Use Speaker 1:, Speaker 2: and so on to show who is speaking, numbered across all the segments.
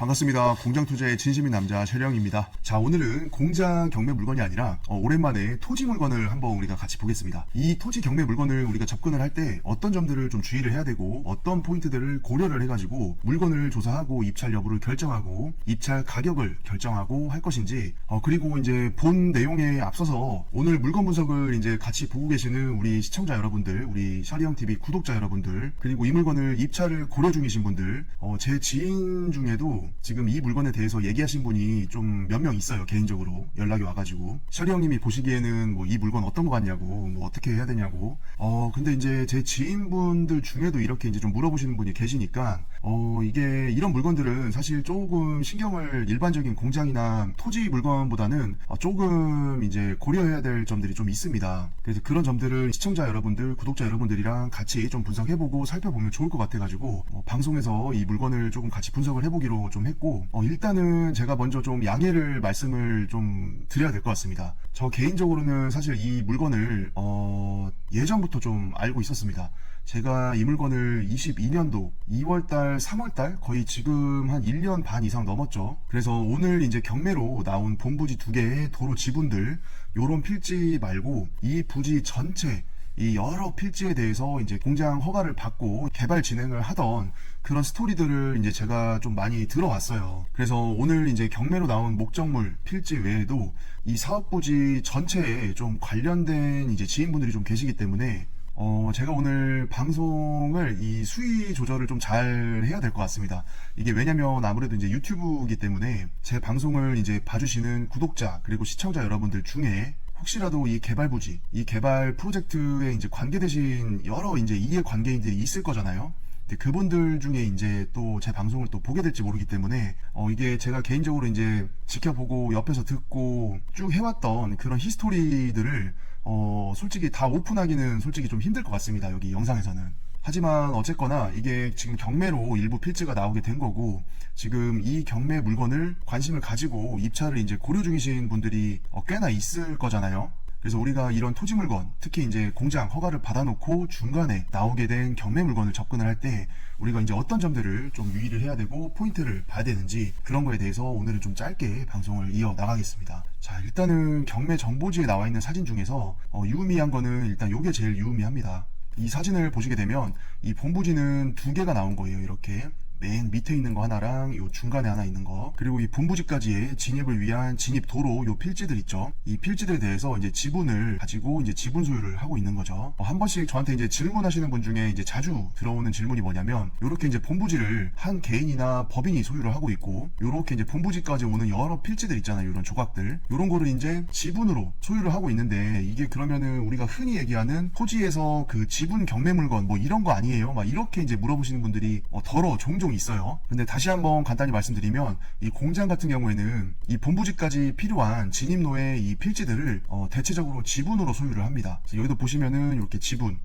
Speaker 1: 반갑습니다. 공장 투자의 진심인 남자 최령입니다. 자, 오늘은 공장 경매 물건이 아니라 오랜만에 토지 물건을 한번 우리가 같이 보겠습니다. 이 토지 경매 물건을 우리가 접근을 할 때 어떤 점들을 좀 주의를 해야 되고 어떤 포인트들을 고려를 해가지고 물건을 조사하고 입찰 여부를 결정하고 입찰 가격을 결정하고 할 것인지, 그리고 이제 본 내용에 앞서서 오늘 물건 분석을 이제 같이 보고 계시는 우리 시청자 여러분들, 우리 샤리형TV 구독자 여러분들, 그리고 이 물건을 입찰을 고려 중이신 분들, 제 지인 중에도 지금 이 물건에 대해서 얘기하신 분이 좀 몇 명 있어요. 개인적으로 연락이 와가지고 샤리 형님이 보시기에는 뭐 이 물건 어떤 거 같냐고, 뭐 어떻게 해야 되냐고. 근데 이제 제 지인분들 중에도 이렇게 이제 좀 물어보시는 분이 계시니까 이게 이런 물건들은 사실 조금 신경을 일반적인 공장이나 토지 물건보다는 조금 이제 고려해야 될 점들이 좀 있습니다. 그래서 그런 점들을 시청자 여러분들, 구독자 여러분들이랑 같이 좀 분석해보고 살펴보면 좋을 것 같아가지고 방송에서 이 물건을 조금 같이 분석을 해보기로 좀 했고, 일단은 제가 먼저 좀 양해를 말씀을 좀 드려야 될 것 같습니다. 저 개인적으로는 사실 이 물건을 예전부터 좀 알고 있었습니다. 제가 이 물건을 22년도 2월달, 3월달 거의 지금 한 1년 반 이상 넘었죠. 그래서 오늘 이제 경매로 나온 본부지 2개의 도로 지분들, 요런 필지 말고 이 부지 전체, 이 여러 필지에 대해서 이제 공장 허가를 받고 개발 진행을 하던 그런 스토리들을 이제 제가 좀 많이 들어왔어요. 그래서 오늘 이제 경매로 나온 목적물 필지 외에도 이 사업부지 전체에 좀 관련된 이제 지인분들이 좀 계시기 때문에 제가 오늘 방송을 이 수위 조절을 좀 잘 해야 될 것 같습니다. 이게 왜냐면 아무래도 이제 유튜브이기 때문에 제 방송을 이제 봐주시는 구독자 그리고 시청자 여러분들 중에 혹시라도 이 개발 부지, 이 개발 프로젝트에 이제 관계되신 여러 이제 이해 관계인들이 있을 거잖아요. 근데 그분들 중에 이제 또 제 방송을 또 보게 될지 모르기 때문에 이게 제가 개인적으로 이제 지켜보고 옆에서 듣고 쭉 해왔던 그런 히스토리들을 솔직히 다 오픈하기는 솔직히 좀 힘들 것 같습니다. 여기 영상에서는. 하지만 어쨌거나 이게 지금 경매로 일부 필지가 나오게 된 거고, 지금 이 경매 물건을 관심을 가지고 입찰을 이제 고려 중이신 분들이 꽤나 있을 거잖아요. 그래서 우리가 이런 토지 물건, 특히 이제 공장 허가를 받아놓고 중간에 나오게 된 경매 물건을 접근을 할 때 우리가 이제 어떤 점들을 좀 유의를 해야 되고 포인트를 봐야 되는지, 그런 거에 대해서 오늘은 좀 짧게 방송을 이어 나가겠습니다. 자, 일단은 경매 정보지에 나와 있는 사진 중에서 유의미한 거는 일단 요게 제일 유의미합니다. 이 사진을 보시게 되면 이 본부지는 2개가 나온 거예요. 이렇게 맨 밑에 있는 거 하나랑 요 중간에 하나 있는 거, 그리고 이 본부지까지의 진입을 위한 진입 도로 요 필지들 있죠. 이 필지들에 대해서 이제 지분을 가지고 이제 지분 소유를 하고 있는 거죠. 한 번씩 저한테 이제 질문하시는 분 중에 이제 자주 들어오는 질문이 뭐냐면, 요렇게 이제 본부지를 한 개인이나 법인이 소유를 하고 있고, 요렇게 이제 본부지까지 오는 여러 필지들 있잖아요. 이런 조각들, 요런 거를 이제 지분으로 소유를 하고 있는데, 이게 그러면은 우리가 흔히 얘기하는 토지에서 그 지분 경매 물건 뭐 이런 거 아니에요? 막 이렇게 이제 물어보시는 분들이 종종 있어요. 근데 다시 한번 간단히 말씀드리면, 이 공장 같은 경우에는 이 본부지까지 필요한 진입로의 이 필지들을 대체적으로 지분으로 소유를 합니다. 그래서 여기도 보시면은 이렇게 지분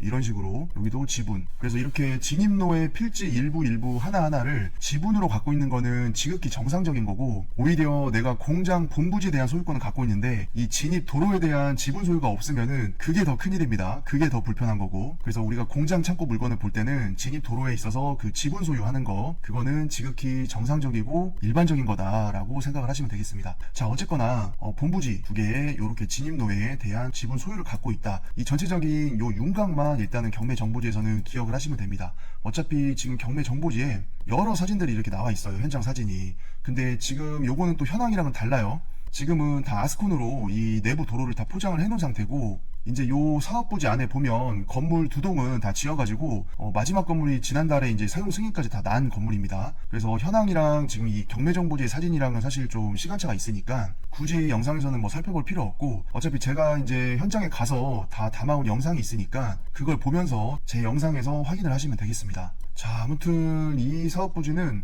Speaker 1: 이런 식으로 여기도 지분. 그래서 이렇게 진입로의 필지 일부 하나하나를 지분으로 갖고 있는 거는 지극히 정상적인 거고, 오히려 내가 공장 본부지에 대한 소유권을 갖고 있는데 이 진입 도로에 대한 지분 소유가 없으면은 그게 더 큰일입니다. 그게 더 불편한 거고, 그래서 우리가 공장 창고 물건을 볼 때는 진입 도로에 있어서 그 지분 소유하는 거, 그거는 지극히 정상적이고 일반적인 거다라고 생각을 하시면 되겠습니다. 자, 어쨌거나 본부지 2개의 요렇게 진입로에 대한 지분 소유를 갖고 있다. 이 전체적인 요 윤곽만 일단은 경매 정보지에서는 기억을 하시면 됩니다. 어차피 지금 경매 정보지에 여러 사진들이 이렇게 나와 있어요. 현장 사진이. 근데 지금 요거는 또 현황이랑은 달라요. 지금은 다 아스콘으로 이 내부 도로를 다 포장을 해 놓은 상태고, 이제 요 사업부지 안에 보면 건물 2동은 다 지어가지고 마지막 건물이 지난달에 이제 사용 승인까지 다 난 건물입니다. 그래서 현황이랑 지금 이 경매 정보지의 사진이랑은 사실 좀 시간차가 있으니까 굳이 영상에서는 뭐 살펴볼 필요 없고, 어차피 제가 이제 현장에 가서 다 담아온 영상이 있으니까 그걸 보면서 제 영상에서 확인을 하시면 되겠습니다. 자, 아무튼 이 사업 부지는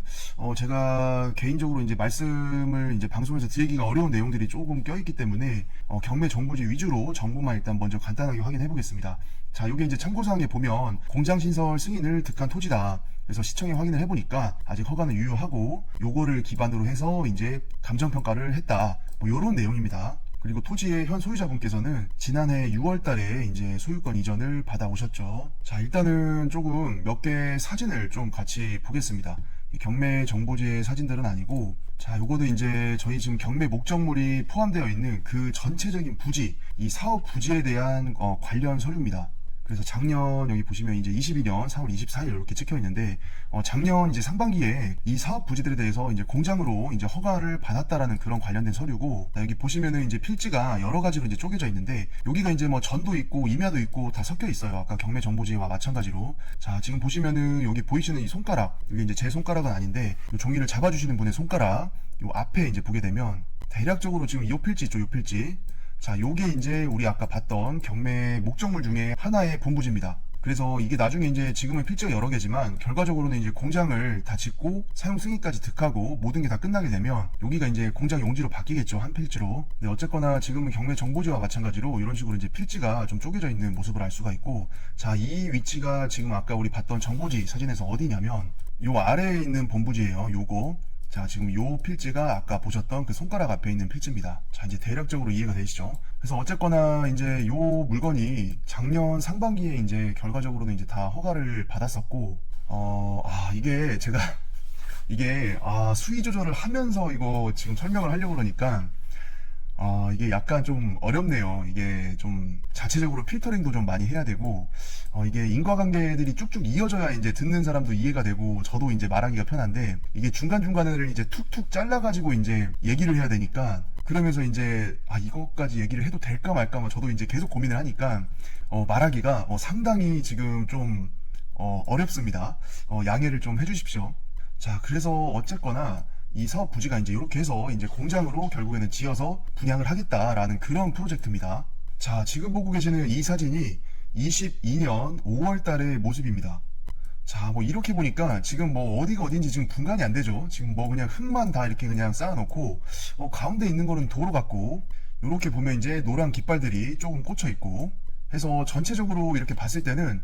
Speaker 1: 제가 개인적으로 이제 말씀을 이제 방송에서 드리기가 어려운 내용들이 조금 껴있기 때문에 경매 정보지 위주로 정보만 일단 먼저 간단하게 확인해 보겠습니다. 자, 요게 이제 참고사항에 보면 공장 신설 승인을 득한 토지다. 그래서 시청에 확인을 해보니까 아직 허가는 유효하고, 요거를 기반으로 해서 이제 감정평가를 했다. 뭐 요런 내용입니다. 그리고 토지의 현 소유자분께서는 지난해 6월 달에 이제 소유권 이전을 받아오셨죠. 자, 일단은 조금 몇 개 사진을 좀 같이 보겠습니다. 이 경매 정보지의 사진들은 아니고, 자, 요거는 이제 저희 지금 경매 목적물이 포함되어 있는 그 전체적인 부지, 이 사업 부지에 대한 관련 서류입니다. 그래서 작년 여기 보시면 이제 22년 4월 24일 이렇게 찍혀 있는데, 작년 이제 상반기에 이 사업 부지들에 대해서 이제 공장으로 이제 허가를 받았다라는 그런 관련된 서류고, 여기 보시면은 이제 필지가 여러 가지로 이제 쪼개져 있는데, 여기가 이제 뭐 전도 있고 임야도 있고 다 섞여 있어요. 아까 경매 정보지와 마찬가지로. 자, 지금 보시면은 여기 보이시는 이 손가락, 이게 이제 제 손가락은 아닌데, 이 종이를 잡아주시는 분의 손가락, 요 앞에 이제 보게 되면 대략적으로 지금 요 필지 있죠, 요 필지. 자, 요게 이제 우리 아까 봤던 경매 목적물 중에 하나의 본부지입니다. 그래서 이게 나중에 이제 지금은 필지가 여러 개지만 결과적으로는 이제 공장을 다 짓고 사용 승인까지 득하고 모든 게 다 끝나게 되면 여기가 이제 공장 용지로 바뀌겠죠, 한 필지로. 네, 어쨌거나 지금은 경매 정보지와 마찬가지로 이런 식으로 이제 필지가 좀 쪼개져 있는 모습을 알 수가 있고, 자, 이 위치가 지금 아까 우리 봤던 정보지 사진에서 어디냐면 요 아래에 있는 본부지예요, 요거. 자, 지금 요 필지가 아까 보셨던 그 손가락 앞에 있는 필지입니다. 자, 이제 대략적으로 이해가 되시죠? 그래서 어쨌거나 이제 요 물건이 작년 상반기에 이제 결과적으로는 이제 다 허가를 받았었고, 이게 제가 수위 조절을 하면서 이거 지금 설명을 하려고 그러니까 이게 약간 좀 어렵네요. 이게 좀 자체적으로 필터링도 좀 많이 해야 되고, 이게 인과관계들이 쭉쭉 이어져야 이제 듣는 사람도 이해가 되고, 저도 이제 말하기가 편한데, 이게 중간중간을 이제 툭툭 잘라가지고 이제 얘기를 해야 되니까, 그러면서 이제, 이것까지 얘기를 해도 될까 말까, 저도 이제 계속 고민을 하니까, 말하기가 상당히 지금 좀, 어렵습니다. 양해를 좀 해주십시오. 자, 그래서 어쨌거나, 이 사업 부지가 이제 이렇게 해서 이제 공장으로 결국에는 지어서 분양을 하겠다라는 그런 프로젝트입니다. 자, 지금 보고 계시는 이 사진이 22년 5월 달의 모습입니다. 자, 뭐 이렇게 보니까 지금 뭐 어디가 어딘지 지금 분간이 안 되죠. 지금 뭐 그냥 흙만 다 이렇게 그냥 쌓아놓고, 가운데 있는 거는 도로 같고, 이렇게 보면 이제 노란 깃발들이 조금 꽂혀 있고, 해서 전체적으로 이렇게 봤을 때는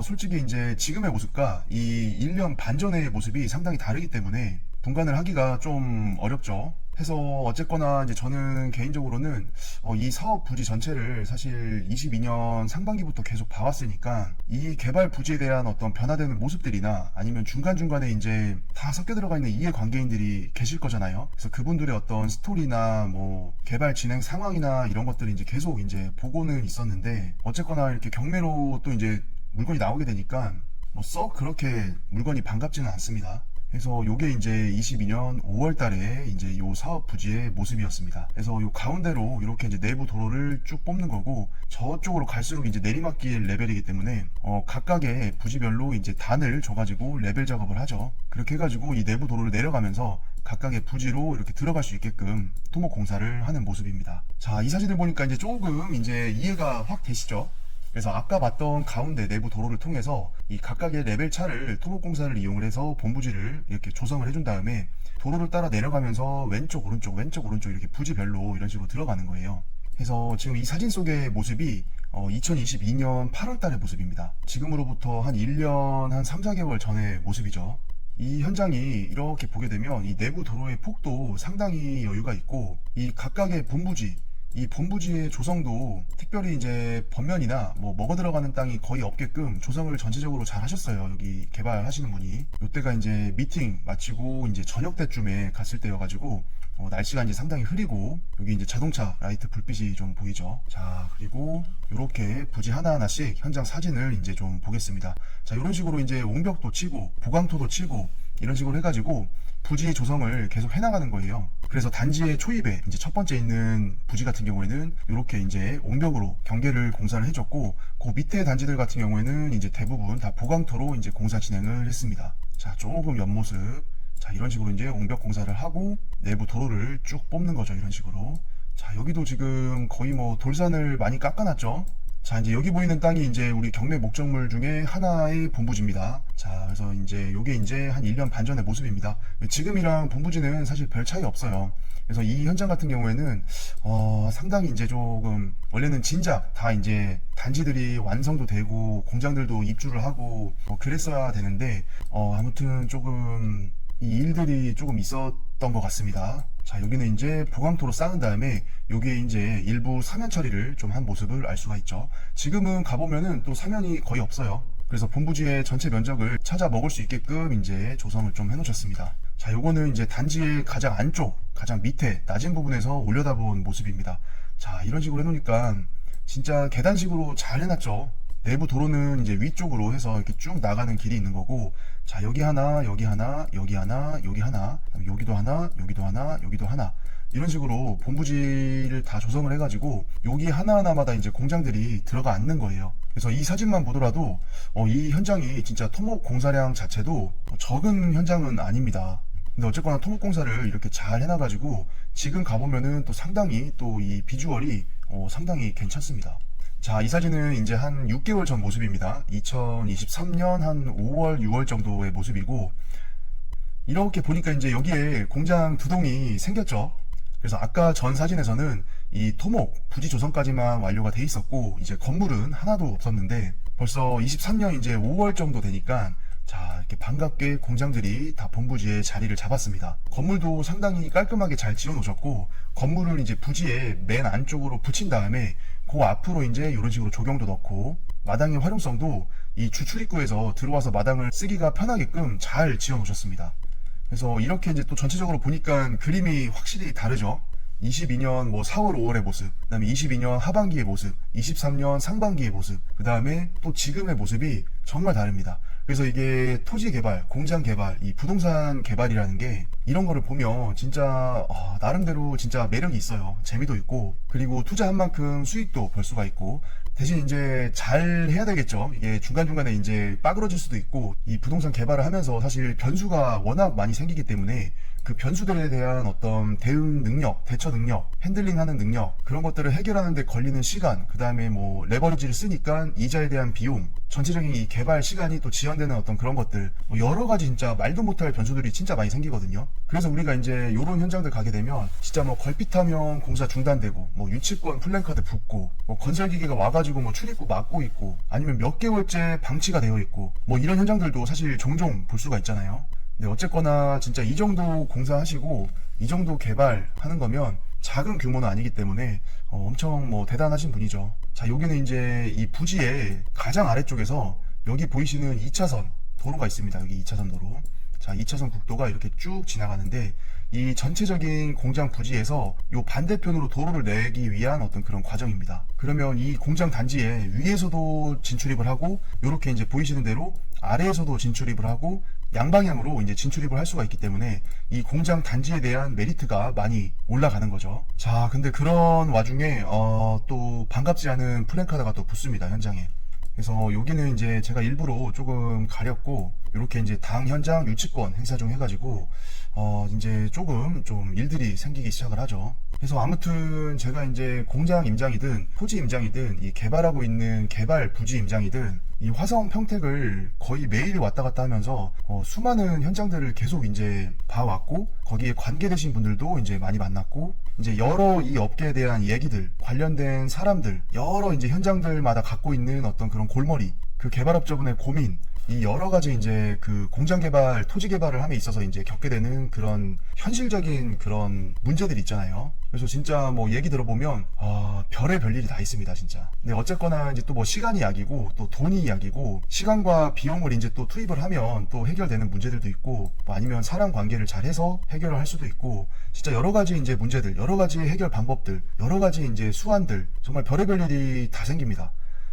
Speaker 1: 솔직히 이제 지금의 모습과 이 1년 반 전의 모습이 상당히 다르기 때문에 분간을 하기가 좀 어렵죠. 해서 어쨌거나 이제 저는 개인적으로는 이 사업 부지 전체를 사실 22년 상반기부터 계속 봐왔으니까 이 개발 부지에 대한 어떤 변화되는 모습들이나 아니면 중간중간에 이제 다 섞여 들어가 있는 이해관계인들이 계실 거잖아요. 그래서 그분들의 어떤 스토리나 뭐 개발 진행 상황이나 이런 것들을 이제 계속 이제 보고는 있었는데, 어쨌거나 이렇게 경매로 또 이제 물건이 나오게 되니까 뭐 썩 그렇게 물건이 반갑지는 않습니다. 그래서 요게 이제 22년 5월 달에 이제 요 사업 부지의 모습이었습니다. 그래서 요 가운데로 이렇게 이제 내부 도로를 쭉 뽑는 거고, 저쪽으로 갈수록 이제 내리막길 레벨이기 때문에 각각의 부지별로 이제 단을 줘가지고 레벨 작업을 하죠. 그렇게 해가지고 이 내부 도로를 내려가면서 각각의 부지로 이렇게 들어갈 수 있게끔 토목 공사를 하는 모습입니다. 자, 이 사진을 보니까 이제 조금 이제 이해가 확 되시죠? 그래서 아까 봤던 가운데 내부 도로를 통해서 이 각각의 레벨 차를 토목공사를 이용을 해서 본부지를 이렇게 조성을 해준 다음에 도로를 따라 내려가면서 왼쪽 오른쪽 이렇게 부지별로 이런 식으로 들어가는 거예요. 그래서 지금 이 사진 속의 모습이 2022년 8월 달의 모습입니다. 지금으로부터 한 1년 한 3, 4개월 전의 모습이죠. 이 현장이 이렇게 보게 되면 이 내부 도로의 폭도 상당히 여유가 있고, 이 각각의 본부지, 이 본부지의 조성도 특별히 이제 번면이나 뭐 먹어 들어가는 땅이 거의 없게끔 조성을 전체적으로 잘 하셨어요. 여기 개발하시는 분이. 요때가 이제 미팅 마치고 이제 저녁 때쯤에 갔을 때여가지고 날씨가 이제 상당히 흐리고, 여기 이제 자동차 라이트 불빛이 좀 보이죠. 자, 그리고 이렇게 부지 하나하나씩 현장 사진을 이제 좀 보겠습니다. 자, 이런 식으로 이제 옹벽도 치고 보강토도 치고 이런 식으로 해가지고 부지 조성을 계속 해나가는 거예요. 그래서 단지의 초입에 이제 첫 번째 있는 부지 같은 경우에는 이렇게 이제 옹벽으로 경계를 공사를 해줬고, 그 밑에 단지들 같은 경우에는 이제 대부분 다 보강토로 이제 공사 진행을 했습니다. 자, 조금 옆모습. 자, 이런 식으로 이제 옹벽 공사를 하고 내부 도로를 쭉 뽑는 거죠, 이런 식으로. 자, 여기도 지금 거의 뭐 돌산을 많이 깎아놨죠. 자, 이제 여기 보이는 땅이 이제 우리 경매 목적물 중에 하나의 본부지입니다. 자, 그래서 이제 요게 이제 한 1년 반 전의 모습입니다. 지금이랑 본부지는 사실 별 차이 없어요. 그래서 이 현장 같은 경우에는 상당히 이제 조금 원래는 진작 다 이제 단지들이 완성도 되고 공장들도 입주를 하고 그랬어야 되는데, 아무튼 조금 이 일들이 조금 있었던 것 같습니다. 자, 여기는 이제 보강토로 쌓은 다음에 여기에 이제 일부 사면 처리를 좀 한 모습을 알 수가 있죠. 지금은 가보면은 또 사면이 거의 없어요. 그래서 본부지의 전체 면적을 찾아 먹을 수 있게끔 이제 조성을 좀 해놓으셨습니다. 자, 요거는 이제 단지의 가장 안쪽, 가장 밑에 낮은 부분에서 올려다본 모습입니다. 자, 이런 식으로 해놓으니까 진짜 계단식으로 잘 해놨죠. 내부 도로는 이제 위쪽으로 해서 이렇게 쭉 나가는 길이 있는 거고, 자, 여기 하나, 여기 하나, 여기 하나, 여기 하나, 여기도 하나, 여기도 하나, 여기도 하나, 이런 식으로 본부지를 다 조성을 해가지고 여기 하나하나마다 이제 공장들이 들어가 앉는 거예요. 그래서 이 사진만 보더라도 이 현장이 진짜 토목 공사량 자체도 적은 현장은 아닙니다. 근데 어쨌거나 토목 공사를 이렇게 잘 해놔가지고 지금 가보면은 또 상당히 또 이 비주얼이 상당히 괜찮습니다. 자, 이 사진은 이제 한 6개월 전 모습입니다. 2023년 한 5월, 6월 정도의 모습이고, 이렇게 보니까 이제 여기에 공장 두 동이 생겼죠. 그래서 아까 전 사진에서는 이 토목, 부지 조성까지만 완료가 돼 있었고, 이제 건물은 하나도 없었는데, 벌써 23년 이제 5월 정도 되니까, 자, 이렇게 반갑게 공장들이 다 본부지에 자리를 잡았습니다. 건물도 상당히 깔끔하게 잘 지어 놓으셨고, 건물을 이제 부지에 맨 안쪽으로 붙인 다음에, 그 앞으로 이제 이런 식으로 조경도 넣고, 마당의 활용성도 이 주출입구에서 들어와서 마당을 쓰기가 편하게끔 잘 지어 놓으셨습니다. 그래서 이렇게 이제 또 전체적으로 보니까 그림이 확실히 다르죠. 22년 뭐 4월, 5월의 모습, 그 다음에 22년 하반기의 모습, 23년 상반기의 모습, 그 다음에 또 지금의 모습이 정말 다릅니다. 그래서 이게 토지 개발, 공장 개발, 이 부동산 개발이라는 게 이런 거를 보면 진짜 나름대로 진짜 매력이 있어요. 재미도 있고, 그리고 투자한 만큼 수익도 벌 수가 있고, 대신 이제 잘 해야 되겠죠. 이게 중간중간에 이제 빠그러질 수도 있고, 이 부동산 개발을 하면서 사실 변수가 워낙 많이 생기기 때문에 그 변수들에 대한 어떤 대응 능력, 대처 능력, 핸들링 하는 능력, 그런 것들을 해결하는 데 걸리는 시간, 그 다음에 뭐 레버리지를 쓰니까 이자에 대한 비용, 전체적인 이 개발 시간이 또 지연되는 어떤 그런 것들, 뭐 여러 가지 진짜 말도 못할 변수들이 진짜 많이 생기거든요. 그래서 우리가 이제 요런 현장들 가게 되면 진짜 뭐 걸핏하면 공사 중단되고, 뭐 유치권 플랜카드 붙고, 뭐 건설기계가 와가지고 뭐 출입구 막고 있고, 아니면 몇 개월째 방치가 되어 있고, 뭐 이런 현장들도 사실 종종 볼 수가 있잖아요. 네, 어쨌거나 진짜 이 정도 공사하시고 이 정도 개발하는 거면 작은 규모는 아니기 때문에 엄청 뭐 대단하신 분이죠. 자, 여기는 이제 이 부지의 가장 아래쪽에서 여기 보이시는 2차선 도로가 있습니다. 여기 2차선 도로. 자, 2차선 국도가 이렇게 쭉 지나가는데 이 전체적인 공장 부지에서 요 반대편으로 도로를 내기 위한 어떤 그런 과정입니다. 그러면 이 공장 단지에 위에서도 진출입을 하고, 요렇게 이제 보이시는 대로 아래에서도 진출입을 하고, 양방향으로 이제 진출입을 할 수가 있기 때문에 이 공장 단지에 대한 메리트가 많이 올라가는 거죠. 자, 근데 그런 와중에 또 반갑지 않은 플랜카드가 또 붙습니다, 현장에. 그래서 여기는 이제 제가 일부러 조금 가렸고, 이렇게 이제 당 현장 유치권 행사 중 해가지고 이제 조금 좀 일들이 생기기 시작을 하죠. 그래서 아무튼 제가 이제 공장 임장이든 토지 임장이든 이 개발하고 있는 개발 부지 임장이든 이 화성 평택을 거의 매일 왔다 갔다 하면서 수많은 현장들을 계속 이제 봐왔고, 거기에 관계되신 분들도 이제 많이 만났고, 이제 여러 이 업계에 대한 얘기들, 관련된 사람들, 여러 이제 현장들마다 갖고 있는 어떤 그런 골머리, 그 개발업자분의 고민, 이 여러 가지 이제 그 공장 개발, 토지 개발을 함에 있어서 이제 겪게 되는 그런 현실적인 그런 문제들이 있잖아요. 그래서 진짜 뭐 얘기 들어보면 별의 별일이 다 있습니다, 진짜. 근데 어쨌거나 이제 또 뭐 시간이 약이고 또 돈이 약이고, 시간과 비용을 이제 또 투입을 하면 또 해결되는 문제들도 있고, 뭐 아니면 사람 관계를 잘해서 해결을 할 수도 있고, 진짜 여러 가지 이제 문제들, 여러 가지 해결 방법들, 여러 가지 이제 수완들, 정말 별의 별일이 다 생깁니다.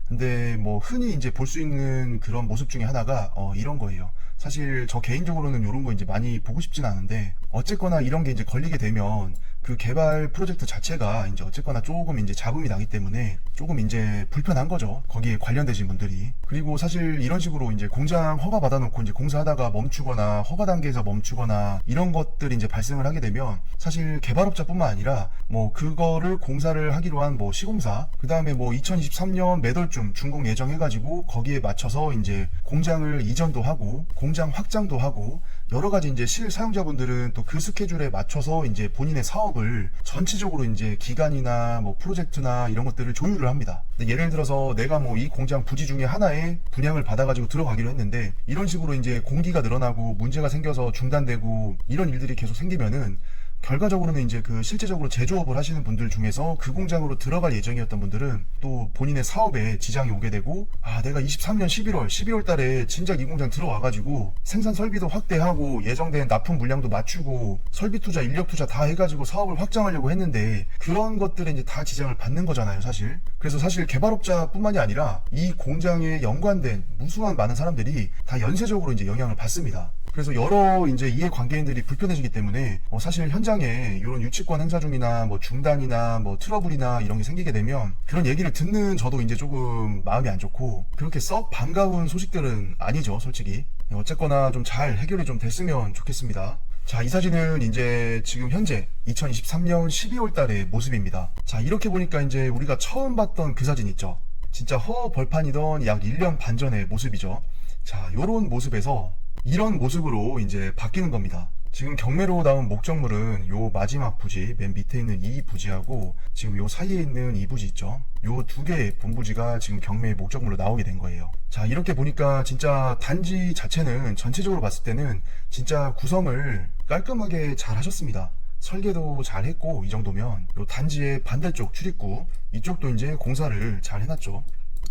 Speaker 1: 근데 뭐 흔히 이제 볼 수 있는 그런 모습 중에 하나가 이런 거예요. 사실 저 개인적으로는 이런 거 이제 많이 보고 싶진 않은데, 어쨌거나 이런 게 이제 걸리게 되면 그 개발 프로젝트 자체가 이제 어쨌거나 조금 이제 잡음이 나기 때문에 조금 이제 불편한 거죠, 거기에 관련되신 분들이. 그리고 사실 이런 식으로 이제 공장 허가 받아놓고 이제 공사하다가 멈추거나 허가 단계에서 멈추거나 이런 것들이 이제 발생을 하게 되면, 사실 개발업자뿐만 아니라 뭐 그거를 공사를 하기로 한 뭐 시공사, 그 다음에 뭐 2023년 몇 월쯤 준공 예정해가지고 거기에 맞춰서 이제 공장을 이전도 하고 공장 확장도 하고, 여러 가지 이제 실사용자분들은 또 그 스케줄에 맞춰서 이제 본인의 사업을 전체적으로 이제 기간이나 뭐 프로젝트나 이런 것들을 조율을 합니다. 근데 예를 들어서 내가 뭐 이 공장 부지 중에 하나에 분양을 받아가지고 들어가기로 했는데, 이런 식으로 이제 공기가 늘어나고 문제가 생겨서 중단되고 이런 일들이 계속 생기면은 결과적으로는 이제 그 실제적으로 제조업을 하시는 분들 중에서 그 공장으로 들어갈 예정이었던 분들은 또 본인의 사업에 지장이 오게 되고, 내가 23년 11월, 12월 달에 진작 이 공장 들어와가지고 생산 설비도 확대하고 예정된 납품 물량도 맞추고 설비 투자, 인력 투자 다 해가지고 사업을 확장하려고 했는데 그런 것들에 이제 다 지장을 받는 거잖아요, 사실. 그래서 사실 개발업자뿐만이 아니라 이 공장에 연관된 무수한 많은 사람들이 다 연쇄적으로 이제 영향을 받습니다. 그래서 여러 이제 이해관계인들이 불편해지기 때문에 사실 현장에 이런 유치권 행사 중이나 뭐 중단이나 뭐 트러블이나 이런 게 생기게 되면 그런 얘기를 듣는 저도 이제 조금 마음이 안 좋고 그렇게 썩 반가운 소식들은 아니죠, 솔직히. 어쨌거나 좀 잘 해결이 좀 됐으면 좋겠습니다. 자, 이 사진은 이제 지금 현재 2023년 12월 달의 모습입니다. 자, 이렇게 보니까 이제 우리가 처음 봤던 그 사진 있죠. 진짜 허벌판이던 약 1년 반 전의 모습이죠. 자, 요런 모습에서 이런 모습으로 이제 바뀌는 겁니다. 지금 경매로 나온 목적물은 요 마지막 부지, 맨 밑에 있는 이 부지하고 지금 요 사이에 있는 이 부지 있죠. 요 두 개의 본부지가 지금 경매의 목적물로 나오게 된 거예요. 자, 이렇게 보니까 진짜 단지 자체는 전체적으로 봤을 때는 진짜 구성을 깔끔하게 잘 하셨습니다. 설계도 잘 했고, 이 정도면 요 단지의 반대쪽 출입구 이쪽도 이제 공사를 잘 해놨죠.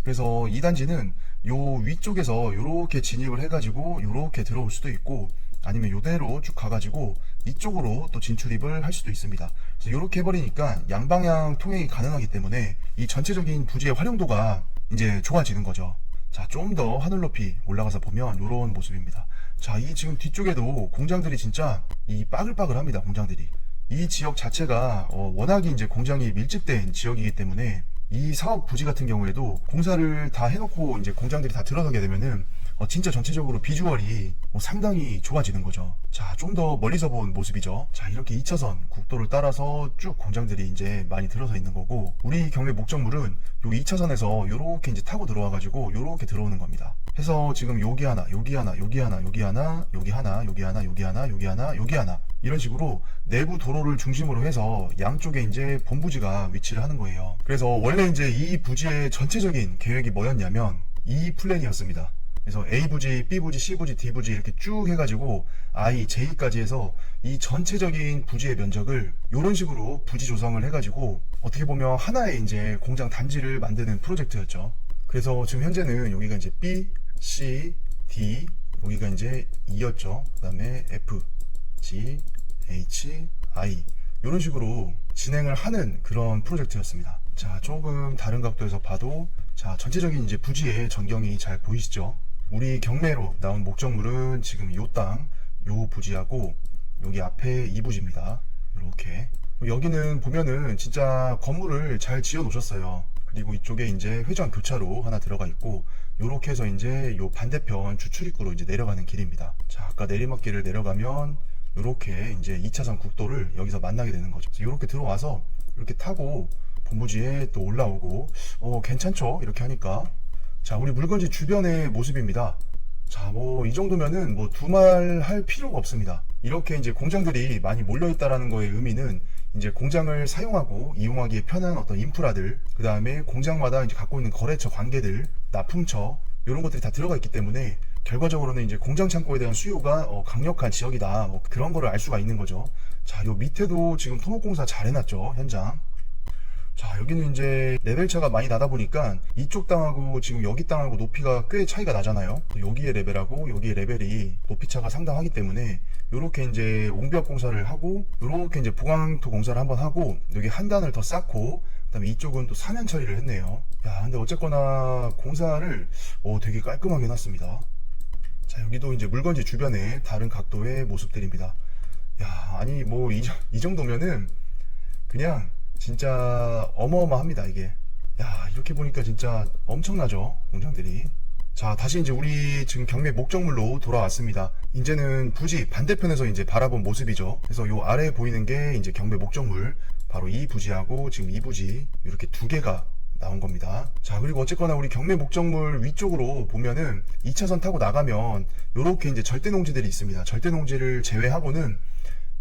Speaker 1: 그래서 이 단지는 요 위쪽에서 요렇게 진입을 해가지고 요렇게 들어올 수도 있고, 아니면 요대로 쭉 가가지고 이쪽으로 또 진출입을 할 수도 있습니다. 그래서 요렇게 해버리니까 양방향 통행이 가능하기 때문에 이 전체적인 부지의 활용도가 이제 좋아지는 거죠. 자, 좀 더 하늘 높이 올라가서 보면 요런 모습입니다. 자, 이 지금 뒤쪽에도 공장들이 진짜 이 빠글빠글합니다. 공장들이. 이 지역 자체가 워낙에 이제 공장이 밀집된 지역이기 때문에 이 사업 부지 같은 경우에도 공사를 다 해놓고 이제 공장들이 다 들어서게 되면은 진짜 전체적으로 비주얼이 상당히 좋아지는 거죠. 자, 좀 더 멀리서 본 모습이죠. 자, 이렇게 2차선 국도를 따라서 쭉 공장들이 이제 많이 들어서 있는 거고, 우리 경매 목적물은 요 2차선에서 요렇게 이제 타고 들어와가지고 요렇게 들어오는 겁니다. 해서 지금 여기 하나, 여기 하나, 여기 하나, 여기 하나, 여기 하나, 여기 하나, 여기 하나, 여기 하나, 여기 하나, 이런 식으로 내부 도로를 중심으로 해서 양쪽에 이제 본부지가 위치를 하는 거예요. 그래서 원래 이제 이 부지의 전체적인 계획이 뭐였냐면 이 플랜이었습니다. 그래서 A부지, B부지, C부지, D부지 이렇게 쭉 해가지고 I, J까지 해서 이 전체적인 부지의 면적을 이런 식으로 부지 조성을 해가지고 어떻게 보면 하나의 이제 공장 단지를 만드는 프로젝트였죠. 그래서 지금 현재는 여기가 이제 B, C, D, 여기가 이제 E였죠. 그 다음에 F, G, H, I 이런 식으로 진행을 하는 그런 프로젝트였습니다. 자, 조금 다른 각도에서 봐도 자, 전체적인 이제 부지의 전경이 잘 보이시죠? 우리 경매로 나온 목적물은 지금 요 땅, 요 부지하고 여기 앞에 이 부지입니다. 이렇게 여기는 보면은 진짜 건물을 잘 지어 놓으셨어요. 그리고 이쪽에 이제 회전 교차로 하나 들어가 있고 요렇게 해서 이제 요 반대편 주출입구로 이제 내려가는 길입니다. 자, 아까 내리막길을 내려가면 요렇게 이제 2차선 국도를 여기서 만나게 되는 거죠. 요렇게 들어와서 이렇게 타고 본부지에 또 올라오고 괜찮죠? 이렇게 하니까. 자, 우리 물건지 주변의 모습입니다. 자, 뭐 이 정도면은 뭐 두말할 필요가 없습니다. 이렇게 이제 공장들이 많이 몰려 있다라는 거의 의미는 이제 공장을 사용하고 이용하기에 편한 어떤 인프라들, 그 다음에 공장마다 이제 갖고 있는 거래처 관계들, 납품처 이런 것들이 다 들어가 있기 때문에 결과적으로는 이제 공장 창고에 대한 수요가 강력한 지역이다, 뭐 그런 거를 알 수가 있는 거죠. 자, 요 밑에도 지금 토목공사 잘 해놨죠, 현장. 자, 여기는 이제 레벨차가 많이 나다 보니까 이쪽 땅하고 지금 여기 땅하고 높이가 꽤 차이가 나잖아요. 여기의 레벨하고 여기의 레벨이 높이 차가 상당하기 때문에 요렇게 이제 옹벽 공사를 하고 요렇게 이제 보강토 공사를 한번 하고 여기 한 단을 더 쌓고 그다음에 이쪽은 또 사면 처리를 했네요. 야, 근데 어쨌거나 공사를 되게 깔끔하게 해놨습니다. 자, 여기도 이제 물건지 주변에 다른 각도의 모습들입니다. 야, 아니 뭐 이 정도면은 그냥 진짜 어마어마합니다, 이게. 야, 이렇게 보니까 진짜 엄청나죠, 공장들이. 자, 다시 이제 우리 지금 경매 목적물로 돌아왔습니다. 이제는 부지 반대편에서 이제 바라본 모습이죠. 그래서 요 아래에 보이는 게 이제 경매 목적물, 바로 이 부지하고 지금 이 부지, 이렇게 두 개가 나온 겁니다. 자, 그리고 어쨌거나 우리 경매 목적물 위쪽으로 보면은 2차선 타고 나가면 요렇게 이제 절대 농지들이 있습니다. 절대 농지를 제외하고는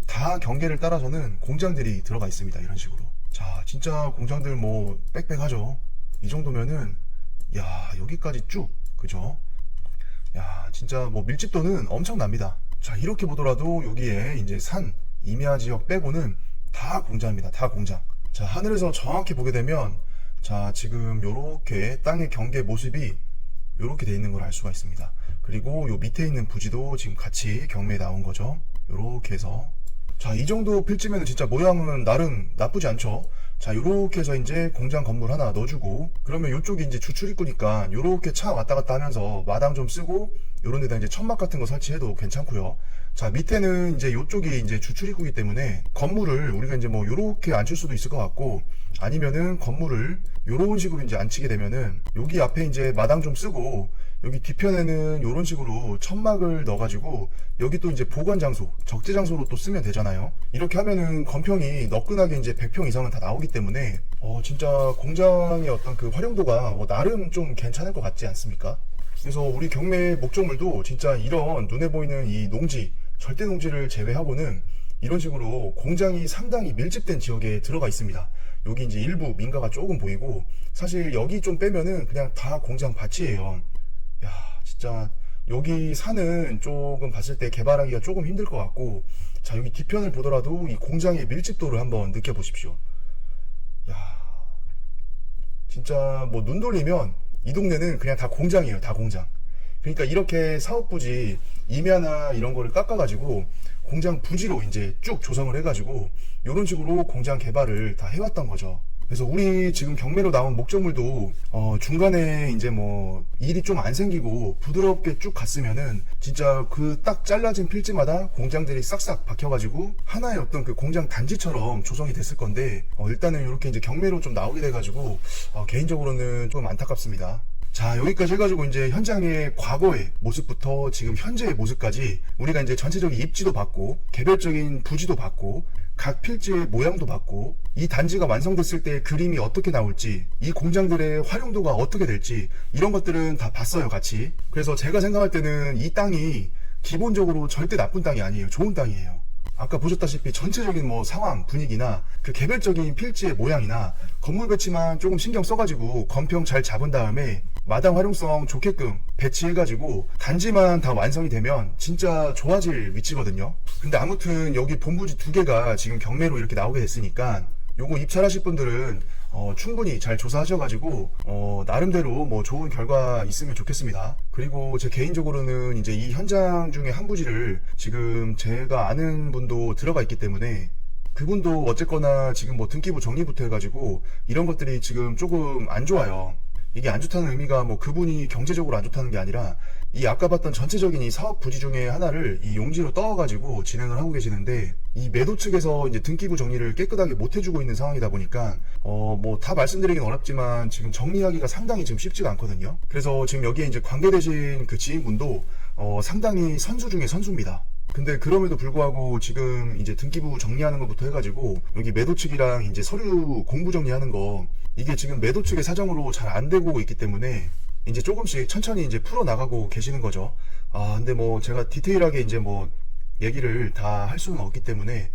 Speaker 1: 다 경계를 따라서는 공장들이 들어가 있습니다, 이런 식으로. 자, 진짜 공장들 뭐 빽빽하죠. 이 정도면은 야, 여기까지 쭉, 그죠? 야, 진짜 뭐 밀집도는 엄청납니다. 자, 이렇게 보더라도 여기에 이제 산 임야 지역 빼고는 다 공장입니다. 다 공장. 자, 하늘에서 정확히 보게 되면 자, 지금 요렇게 땅의 경계 모습이 요렇게 돼 있는 걸 알 수가 있습니다. 그리고 요 밑에 있는 부지도 지금 같이 경매에 나온 거죠. 요렇게 해서 자, 이 정도 필지면 진짜 모양은 나름 나쁘지 않죠. 자, 요렇게 해서 이제 공장 건물 하나 넣어주고, 그러면 요쪽이 이제 주출입구니까 요렇게 차 왔다 갔다 하면서 마당 좀 쓰고 요런 데다 이제 천막 같은 거 설치해도 괜찮고요. 자, 밑에는 이제 요쪽이 이제 주출입구이기 때문에 건물을 우리가 이제 뭐 요렇게 앉힐 수도 있을 것 같고, 아니면은 건물을 요런 식으로 이제 앉히게 되면은 여기 앞에 이제 마당 좀 쓰고 여기 뒤편에는 이런 식으로 천막을 넣어가지고 여기 또 이제 보관 장소, 적재 장소로 또 쓰면 되잖아요. 이렇게 하면은 건평이 너끈하게 이제 100평 이상은 다 나오기 때문에 진짜 공장의 어떤 그 활용도가 뭐 나름 좀 괜찮을 것 같지 않습니까? 그래서 우리 경매 목적물도 진짜 이런 눈에 보이는 이 농지, 절대 농지를 제외하고는 이런 식으로 공장이 상당히 밀집된 지역에 들어가 있습니다. 여기 이제 일부 민가가 조금 보이고, 사실 여기 좀 빼면은 그냥 다 공장 밭이에요. 야, 진짜 여기 산은 조금 봤을 때 개발하기가 조금 힘들 것 같고, 자, 여기 뒤편을 보더라도 이 공장의 밀집도를 한번 느껴보십시오. 야, 진짜 뭐 눈 돌리면 이 동네는 그냥 다 공장이에요. 다 공장. 그러니까 이렇게 사업부지 임야나 이런 거를 깎아가지고 공장 부지로 이제 쭉 조성을 해가지고 이런 식으로 공장 개발을 다 해왔던 거죠. 그래서 우리 지금 경매로 나온 목적물도 중간에 이제 뭐 일이 좀 안 생기고 부드럽게 쭉 갔으면은 진짜 그 딱 잘라진 필지마다 공장들이 싹싹 박혀가지고 하나의 어떤 그 공장 단지처럼 조성이 됐을 건데 일단은 이렇게 이제 경매로 좀 나오게 돼가지고 개인적으로는 좀 안타깝습니다. 자, 여기까지 해가지고 이제 현장의 과거의 모습부터 지금 현재의 모습까지 우리가 이제 전체적인 입지도 봤고 개별적인 부지도 봤고 각 필지의 모양도 봤고 이 단지가 완성됐을 때 그림이 어떻게 나올지, 이 공장들의 활용도가 어떻게 될지 이런 것들은 다 봤어요, 같이. 그래서 제가 생각할 때는 이 땅이 기본적으로 절대 나쁜 땅이 아니에요. 좋은 땅이에요. 아까 보셨다시피 전체적인 뭐 상황, 분위기나 그 개별적인 필지의 모양이나 건물 배치만 조금 신경 써가지고 건평 잘 잡은 다음에 마당 활용성 좋게끔 배치해가지고 단지만 다 완성이 되면 진짜 좋아질 위치거든요. 근데 아무튼 여기 본부지 2개가 지금 경매로 이렇게 나오게 됐으니까 요거 입찰하실 분들은 충분히 잘 조사하셔가지고 나름대로 뭐 좋은 결과 있으면 좋겠습니다. 그리고 제 개인적으로는 이제 이 현장 중에 한 부지를 지금 제가 아는 분도 들어가 있기 때문에 그분도 어쨌거나 지금 뭐 등기부 정리부터 해가지고 이런 것들이 지금 조금 안 좋아요. 이게 안 좋다는 의미가 뭐 그분이 경제적으로 안 좋다는 게 아니라 이 아까 봤던 전체적인 이 사업 부지 중에 하나를 이 용지로 떠가지고 진행을 하고 계시는데 이 매도 측에서 이제 등기부 정리를 깨끗하게 못 해주고 있는 상황이다 보니까 뭐 다 말씀드리긴 어렵지만 지금 정리하기가 상당히 지금 쉽지가 않거든요. 그래서 지금 여기에 이제 관계되신 그 지인분도 상당히 선수 중에 선수입니다. 근데 그럼에도 불구하고 지금 이제 등기부 정리하는 것부터 해가지고 여기 매도 측이랑 이제 서류 공부 정리하는 거 이게 지금 매도 측의 사정으로 잘 안 되고 있기 때문에 이제 조금씩 천천히 이제 풀어 나가고 계시는 거죠. 근데 뭐 제가 디테일하게 이제 뭐 얘기를 다 할 수는 없기 때문에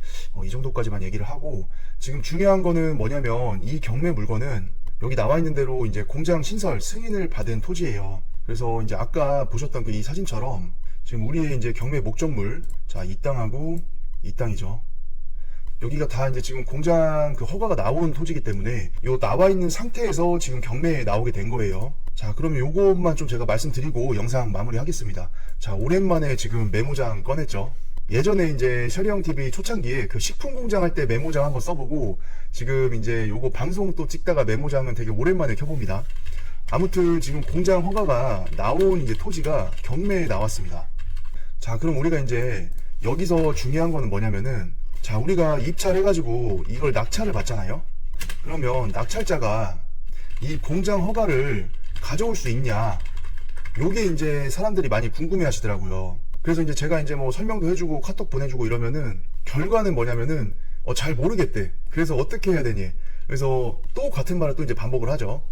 Speaker 1: 이 정도까지만 얘기를 하고, 지금 중요한 거는 뭐냐면 이 경매 물건은 여기 나와 있는 대로 이제 공장 신설 승인을 받은 토지예요. 그래서 이제 아까 보셨던 그 이 사진처럼 지금 우리의 이제 경매 목적물, 자, 이 땅하고 이 땅이죠. 여기가 다 이제 지금 공장 그 허가가 나온 토지이기 때문에 요 나와 있는 상태에서 지금 경매에 나오게 된 거예요. 자, 그러면 요것만 좀 제가 말씀드리고 영상 마무리 하겠습니다. 자, 오랜만에 지금 메모장 꺼냈죠. 예전에 이제 셔리형TV 초창기에 그 식품 공장 할 때 메모장 한번 써보고 지금 이제 요거 방송 또 찍다가 메모장은 되게 오랜만에 켜봅니다. 아무튼 지금 공장 허가가 나온 이제 토지가 경매에 나왔습니다. 자, 그럼 우리가 이제 여기서 중요한 거는 뭐냐면은, 자, 우리가 입찰해가지고 이걸 낙찰을 받잖아요. 그러면 낙찰자가 이 공장 허가를 가져올 수 있냐, 요게 이제 사람들이 많이 궁금해 하시더라고요. 그래서 이제 제가 이제 뭐 설명도 해주고 카톡 보내주고 이러면은 결과는 뭐냐면은 잘 모르겠대. 그래서 어떻게 해야 되니? 그래서 또 같은 말을 또 이제 반복을 하죠.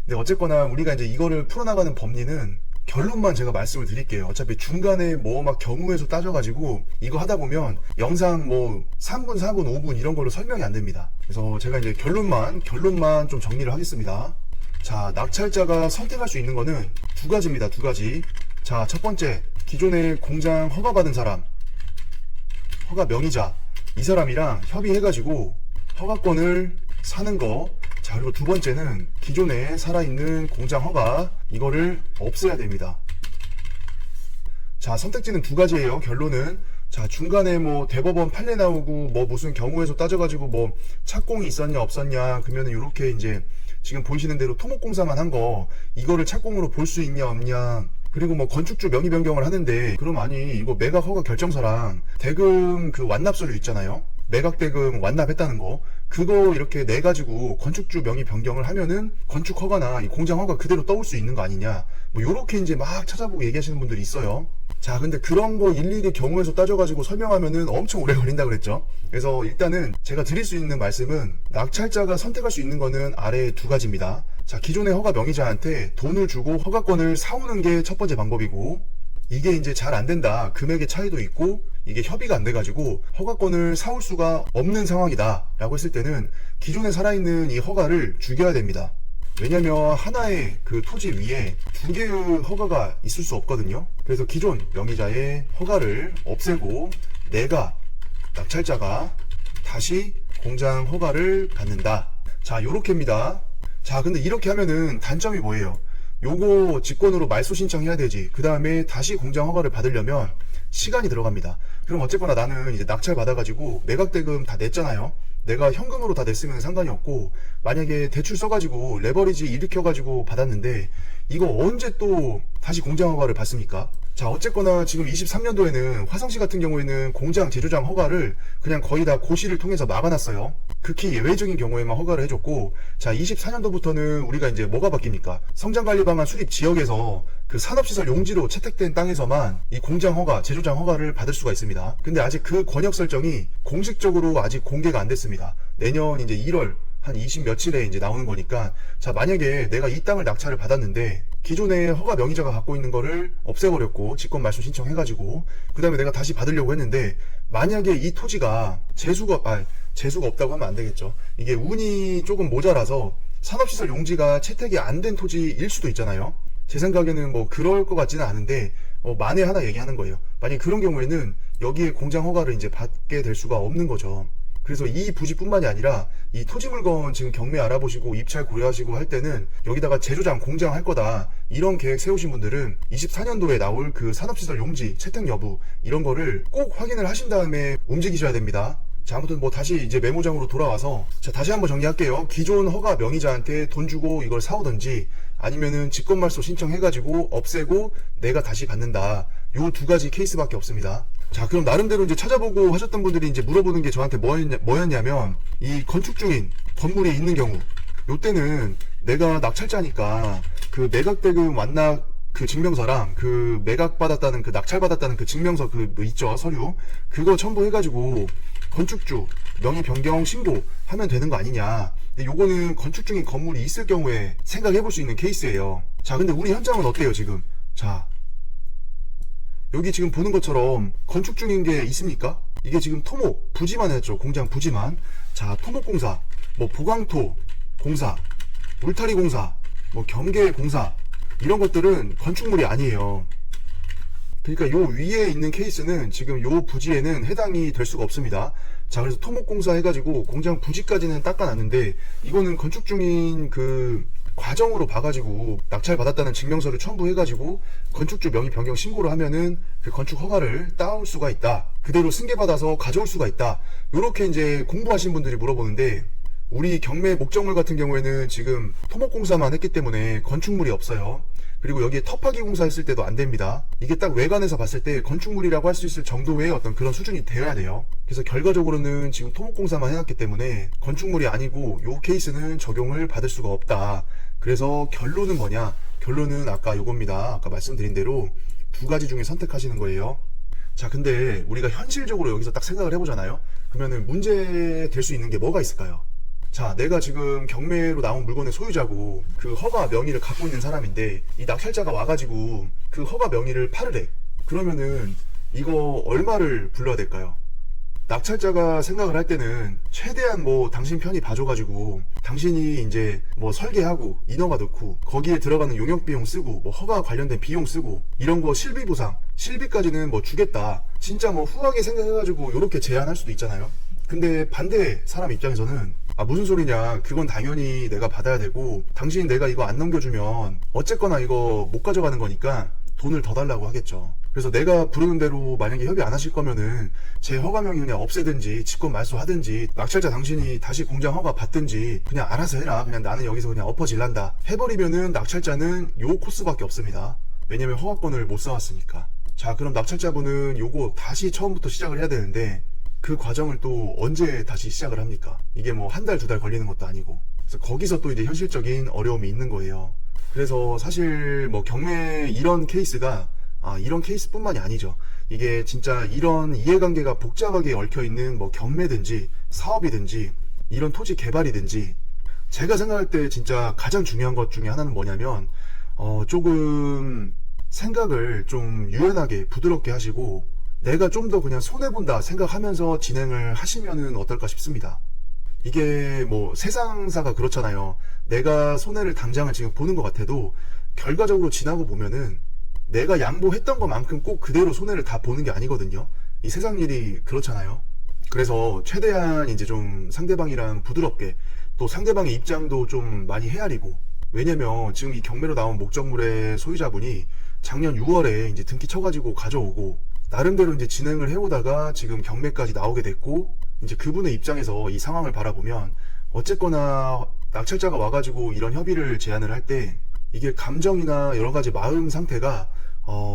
Speaker 1: 근데 어쨌거나 우리가 이제 이거를 풀어나가는 법리는 결론만 제가 말씀을 드릴게요. 어차피 중간에 뭐 막 경우에서 따져가지고 이거 하다 보면 영상 뭐 3분, 4분, 5분 이런 걸로 설명이 안 됩니다. 그래서 제가 이제 결론만 좀 정리를 하겠습니다. 자, 낙찰자가 선택할 수 있는 거는 2가지입니다. 2가지. 자, 첫 번째, 기존에 공장 허가받은 사람, 허가 명의자. 이 사람이랑 협의해가지고 허가권을 사는 거. 자, 그리고 두 번째는 기존에 살아있는 공장 허가, 이거를 없애야 됩니다. 자, 선택지는 두 가지예요. 결론은 자, 중간에 뭐 대법원 판례 나오고 뭐 무슨 경우에서 따져가지고 뭐 착공이 있었냐 없었냐, 그러면은 요렇게 이제 지금 보이시는 대로 토목공사만 한 거 이거를 착공으로 볼 수 있냐 없냐, 그리고 뭐 건축주 명의 변경을 하는데, 그럼 아니 이거 매각 허가 결정서랑 대금 그 완납 서류 있잖아요. 매각 대금 완납했다는 거, 그거 이렇게 내 가지고 건축주 명의 변경을 하면은 건축 허가나 이 공장 허가 그대로 떠올 수 있는 거 아니냐, 뭐 요렇게 이제 막 찾아보고 얘기하시는 분들이 있어요. 자, 근데 그런 거 일일이 경우에서 따져가지고 설명하면은 엄청 오래 걸린다 그랬죠. 그래서 일단은 제가 드릴 수 있는 말씀은, 낙찰자가 선택할 수 있는 거는 아래 두 가지입니다. 자, 기존의 허가 명의자한테 돈을 주고 허가권을 사오는 게 첫 번째 방법이고, 이게 이제 잘 안 된다, 금액의 차이도 있고 이게 협의가 안 돼가지고 허가권을 사올 수가 없는 상황이다 라고 했을 때는 기존에 살아있는 이 허가를 죽여야 됩니다. 왜냐면 하나의 그 토지 위에 두 개의 허가가 있을 수 없거든요. 그래서 기존 명의자의 허가를 없애고 내가, 낙찰자가 다시 공장 허가를 갖는다. 자, 요렇게입니다. 자, 근데 이렇게 하면은 단점이 뭐예요? 요거 직권으로 말소 신청해야 되지. 그 다음에 다시 공장 허가를 받으려면 시간이 들어갑니다. 그럼 어쨌거나 나는 이제 낙찰 받아가지고 매각대금 다 냈잖아요. 내가 현금으로 다 냈으면 상관이 없고, 만약에 대출 써가지고 레버리지 일으켜가지고 받았는데 이거 언제 또 다시 공장 허가를 받습니까? 자, 어쨌거나 지금 23년도에는 화성시 같은 경우에는 공장 제조장 허가를 그냥 거의 다 고시를 통해서 막아놨어요. 극히 예외적인 경우에만 허가를 해줬고, 자, 24년도부터는 우리가 이제 뭐가 바뀝니까? 성장관리방안 수립 지역에서 그 산업시설 용지로 채택된 땅에서만 이 공장 허가, 제조장 허가를 받을 수가 있습니다. 근데 아직 그 권역 설정이 공식적으로 아직 공개가 안 됐습니다. 내년 이제 1월 한 20 며칠에 이제 나오는 거니까, 자, 만약에 내가 이 땅을 낙찰을 받았는데 기존에 허가 명의자가 갖고 있는 거를 없애버렸고 직권 말소 신청해가지고 그 다음에 내가 다시 받으려고 했는데, 만약에 이 토지가 재수가 없다고 하면 안 되겠죠. 이게 운이 조금 모자라서 산업시설 용지가 채택이 안 된 토지일 수도 있잖아요. 제 생각에는 뭐 그럴 것 같지는 않은데 만에 하나 얘기하는 거예요. 만약 그런 경우에는 여기에 공장 허가를 이제 받게 될 수가 없는 거죠. 그래서 이 부지뿐만이 아니라 이 토지 물건 지금 경매 알아보시고 입찰 고려하시고 할 때는 여기다가 제조장 공장 할 거다 이런 계획 세우신 분들은 24년도에 나올 그 산업시설 용지 채택 여부 이런 거를 꼭 확인을 하신 다음에 움직이셔야 됩니다. 자, 아무튼 뭐 다시 이제 메모장으로 돌아와서, 자, 다시 한번 정리할게요. 기존 허가 명의자한테 돈 주고 이걸 사오든지 아니면은 직권말소 신청해가지고 없애고 내가 다시 받는다, 요 두 가지 케이스밖에 없습니다. 자, 그럼 나름대로 이제 찾아보고 하셨던 분들이 이제 물어보는 게 저한테 뭐였냐면, 이 건축 중인 건물이 있는 경우, 요때는 내가 낙찰자니까 그 매각대금 완납 그 증명서랑 그 매각받았다는 그 낙찰받았다는 그 증명서 그 뭐 있죠, 서류, 그거 첨부해가지고 건축주 명의 변경 신고하면 되는 거 아니냐. 근데 요거는 건축 중인 건물이 있을 경우에 생각해 볼 수 있는 케이스예요. 자, 근데 우리 현장은 어때요 지금? 자, 여기 지금 보는 것처럼 건축 중인 게 있습니까? 이게 지금 토목 부지만 했죠. 공장 부지만. 자, 토목공사, 뭐 보강토 공사, 울타리 공사, 뭐 경계 공사, 이런 것들은 건축물이 아니에요. 그러니까 요 위에 있는 케이스는 지금 요 부지에는 해당이 될 수가 없습니다. 자, 그래서 토목공사 해가지고 공장 부지까지는 닦아놨는데, 이거는 건축 중인 그 과정으로 봐가지고 낙찰 받았다는 증명서를 첨부해가지고 건축주 명의 변경 신고를 하면은 그 건축 허가를 따올 수가 있다, 그대로 승계받아서 가져올 수가 있다, 요렇게 이제 공부하신 분들이 물어보는데, 우리 경매 목적물 같은 경우에는 지금 토목공사만 했기 때문에 건축물이 없어요. 그리고 여기에 터파기 공사 했을 때도 안 됩니다. 이게 딱 외관에서 봤을 때 건축물이라고 할 수 있을 정도의 어떤 그런 수준이 되어야 돼요. 그래서 결과적으로는 지금 토목공사만 해놨기 때문에 건축물이 아니고 요 케이스는 적용을 받을 수가 없다. 그래서 결론은 뭐냐? 결론은 아까 요겁니다. 아까 말씀드린 대로 두 가지 중에 선택하시는 거예요. 자, 근데 우리가 현실적으로 여기서 딱 생각을 해보잖아요. 그러면은 문제 될 수 있는 게 뭐가 있을까요? 자, 내가 지금 경매로 나온 물건의 소유자고 그 허가 명의를 갖고 있는 사람인데, 이 낙찰자가 와가지고 그 허가 명의를 팔으래. 그러면은 이거 얼마를 불러야 될까요? 낙찰자가 생각을 할 때는 최대한 뭐 당신 편이 봐줘가지고 당신이 이제 뭐 설계하고 인허가 넣고 거기에 들어가는 용역 비용 쓰고 뭐 허가 관련된 비용 쓰고 이런 거 실비 보상, 실비까지는 뭐 주겠다. 진짜 뭐 후하게 생각해가지고 요렇게 제안할 수도 있잖아요. 근데 반대 사람 입장에서는 무슨 소리냐, 그건 당연히 내가 받아야 되고 당신 내가 이거 안 넘겨주면 어쨌거나 이거 못 가져가는 거니까 돈을 더 달라고 하겠죠. 그래서 내가 부르는 대로 만약에 협의 안 하실 거면은 제 허가명이 그냥 없애든지 직권 말소하든지 낙찰자 당신이 다시 공장 허가 받든지 그냥 알아서 해라. 그냥 나는 여기서 그냥 엎어질란다 해버리면은 낙찰자는 요 코스밖에 없습니다. 왜냐면 허가권을 못 쌓았으니까. 자, 그럼 낙찰자분은 요거 다시 처음부터 시작을 해야 되는데 그 과정을 또 언제 다시 시작을 합니까? 이게 뭐 한 달, 두 달 걸리는 것도 아니고. 그래서 거기서 또 이제 현실적인 어려움이 있는 거예요. 그래서 사실 뭐 경매 이런 케이스가 이런 케이스뿐만이 아니죠. 이게 진짜 이런 이해관계가 복잡하게 얽혀있는 뭐 경매든지 사업이든지 이런 토지 개발이든지 제가 생각할 때 진짜 가장 중요한 것 중에 하나는 뭐냐면 조금 생각을 좀 유연하게 부드럽게 하시고 내가 좀 더 그냥 손해본다 생각하면서 진행을 하시면은 어떨까 싶습니다. 이게 뭐 세상사가 그렇잖아요. 내가 손해를 당장을 지금 보는 것 같아도 결과적으로 지나고 보면은 내가 양보했던 것만큼 꼭 그대로 손해를 다 보는 게 아니거든요. 이 세상 일이 그렇잖아요. 그래서 최대한 이제 좀 상대방이랑 부드럽게 또 상대방의 입장도 좀 많이 헤아리고, 왜냐면 지금 이 경매로 나온 목적물의 소유자분이 작년 6월에 이제 등기 쳐가지고 가져오고 나름대로 이제 진행을 해오다가 지금 경매까지 나오게 됐고, 이제 그분의 입장에서 이 상황을 바라보면 어쨌거나 낙찰자가 와가지고 이런 협의를 제안을 할 때 이게 감정이나 여러 가지 마음 상태가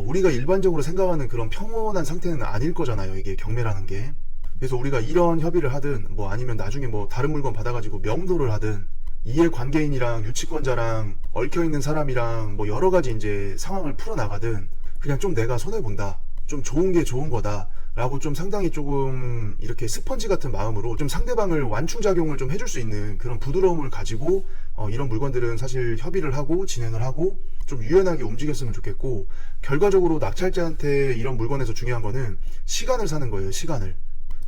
Speaker 1: 우리가 일반적으로 생각하는 그런 평온한 상태는 아닐 거잖아요. 이게 경매라는 게. 그래서 우리가 이런 협의를 하든 뭐 아니면 나중에 뭐 다른 물건 받아가지고 명도를 하든 이해관계인이랑 유치권자랑 얽혀있는 사람이랑 뭐 여러 가지 이제 상황을 풀어나가든 그냥 좀 내가 손해본다, 좀 좋은 게 좋은 거다 라고 좀 상당히 조금 이렇게 스펀지 같은 마음으로 좀 상대방을 완충작용을 좀 해줄 수 있는 그런 부드러움을 가지고 이런 물건들은 사실 협의를 하고 진행을 하고 좀 유연하게 움직였으면 좋겠고, 결과적으로 낙찰자한테 이런 물건에서 중요한 거는 시간을 사는 거예요. 시간을.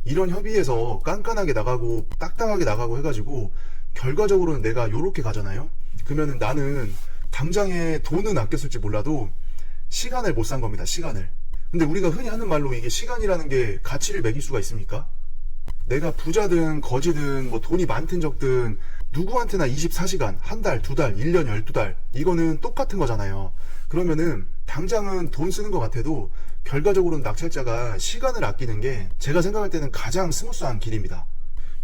Speaker 1: 이런 협의에서 깐깐하게 나가고 딱딱하게 나가고 해가지고 결과적으로는 내가 요렇게 가잖아요. 그러면은 나는 당장에 돈은 아꼈을지 몰라도 시간을 못 산 겁니다. 시간을. 근데 우리가 흔히 하는 말로 이게 시간이라는 게 가치를 매길 수가 있습니까? 내가 부자든 거지든 뭐 돈이 많든 적든 누구한테나 24시간, 한 달, 두 달, 1년, 12달 이거는 똑같은 거잖아요. 그러면은 당장은 돈 쓰는 것 같아도 결과적으로는 낙찰자가 시간을 아끼는 게 제가 생각할 때는 가장 스무스한 길입니다.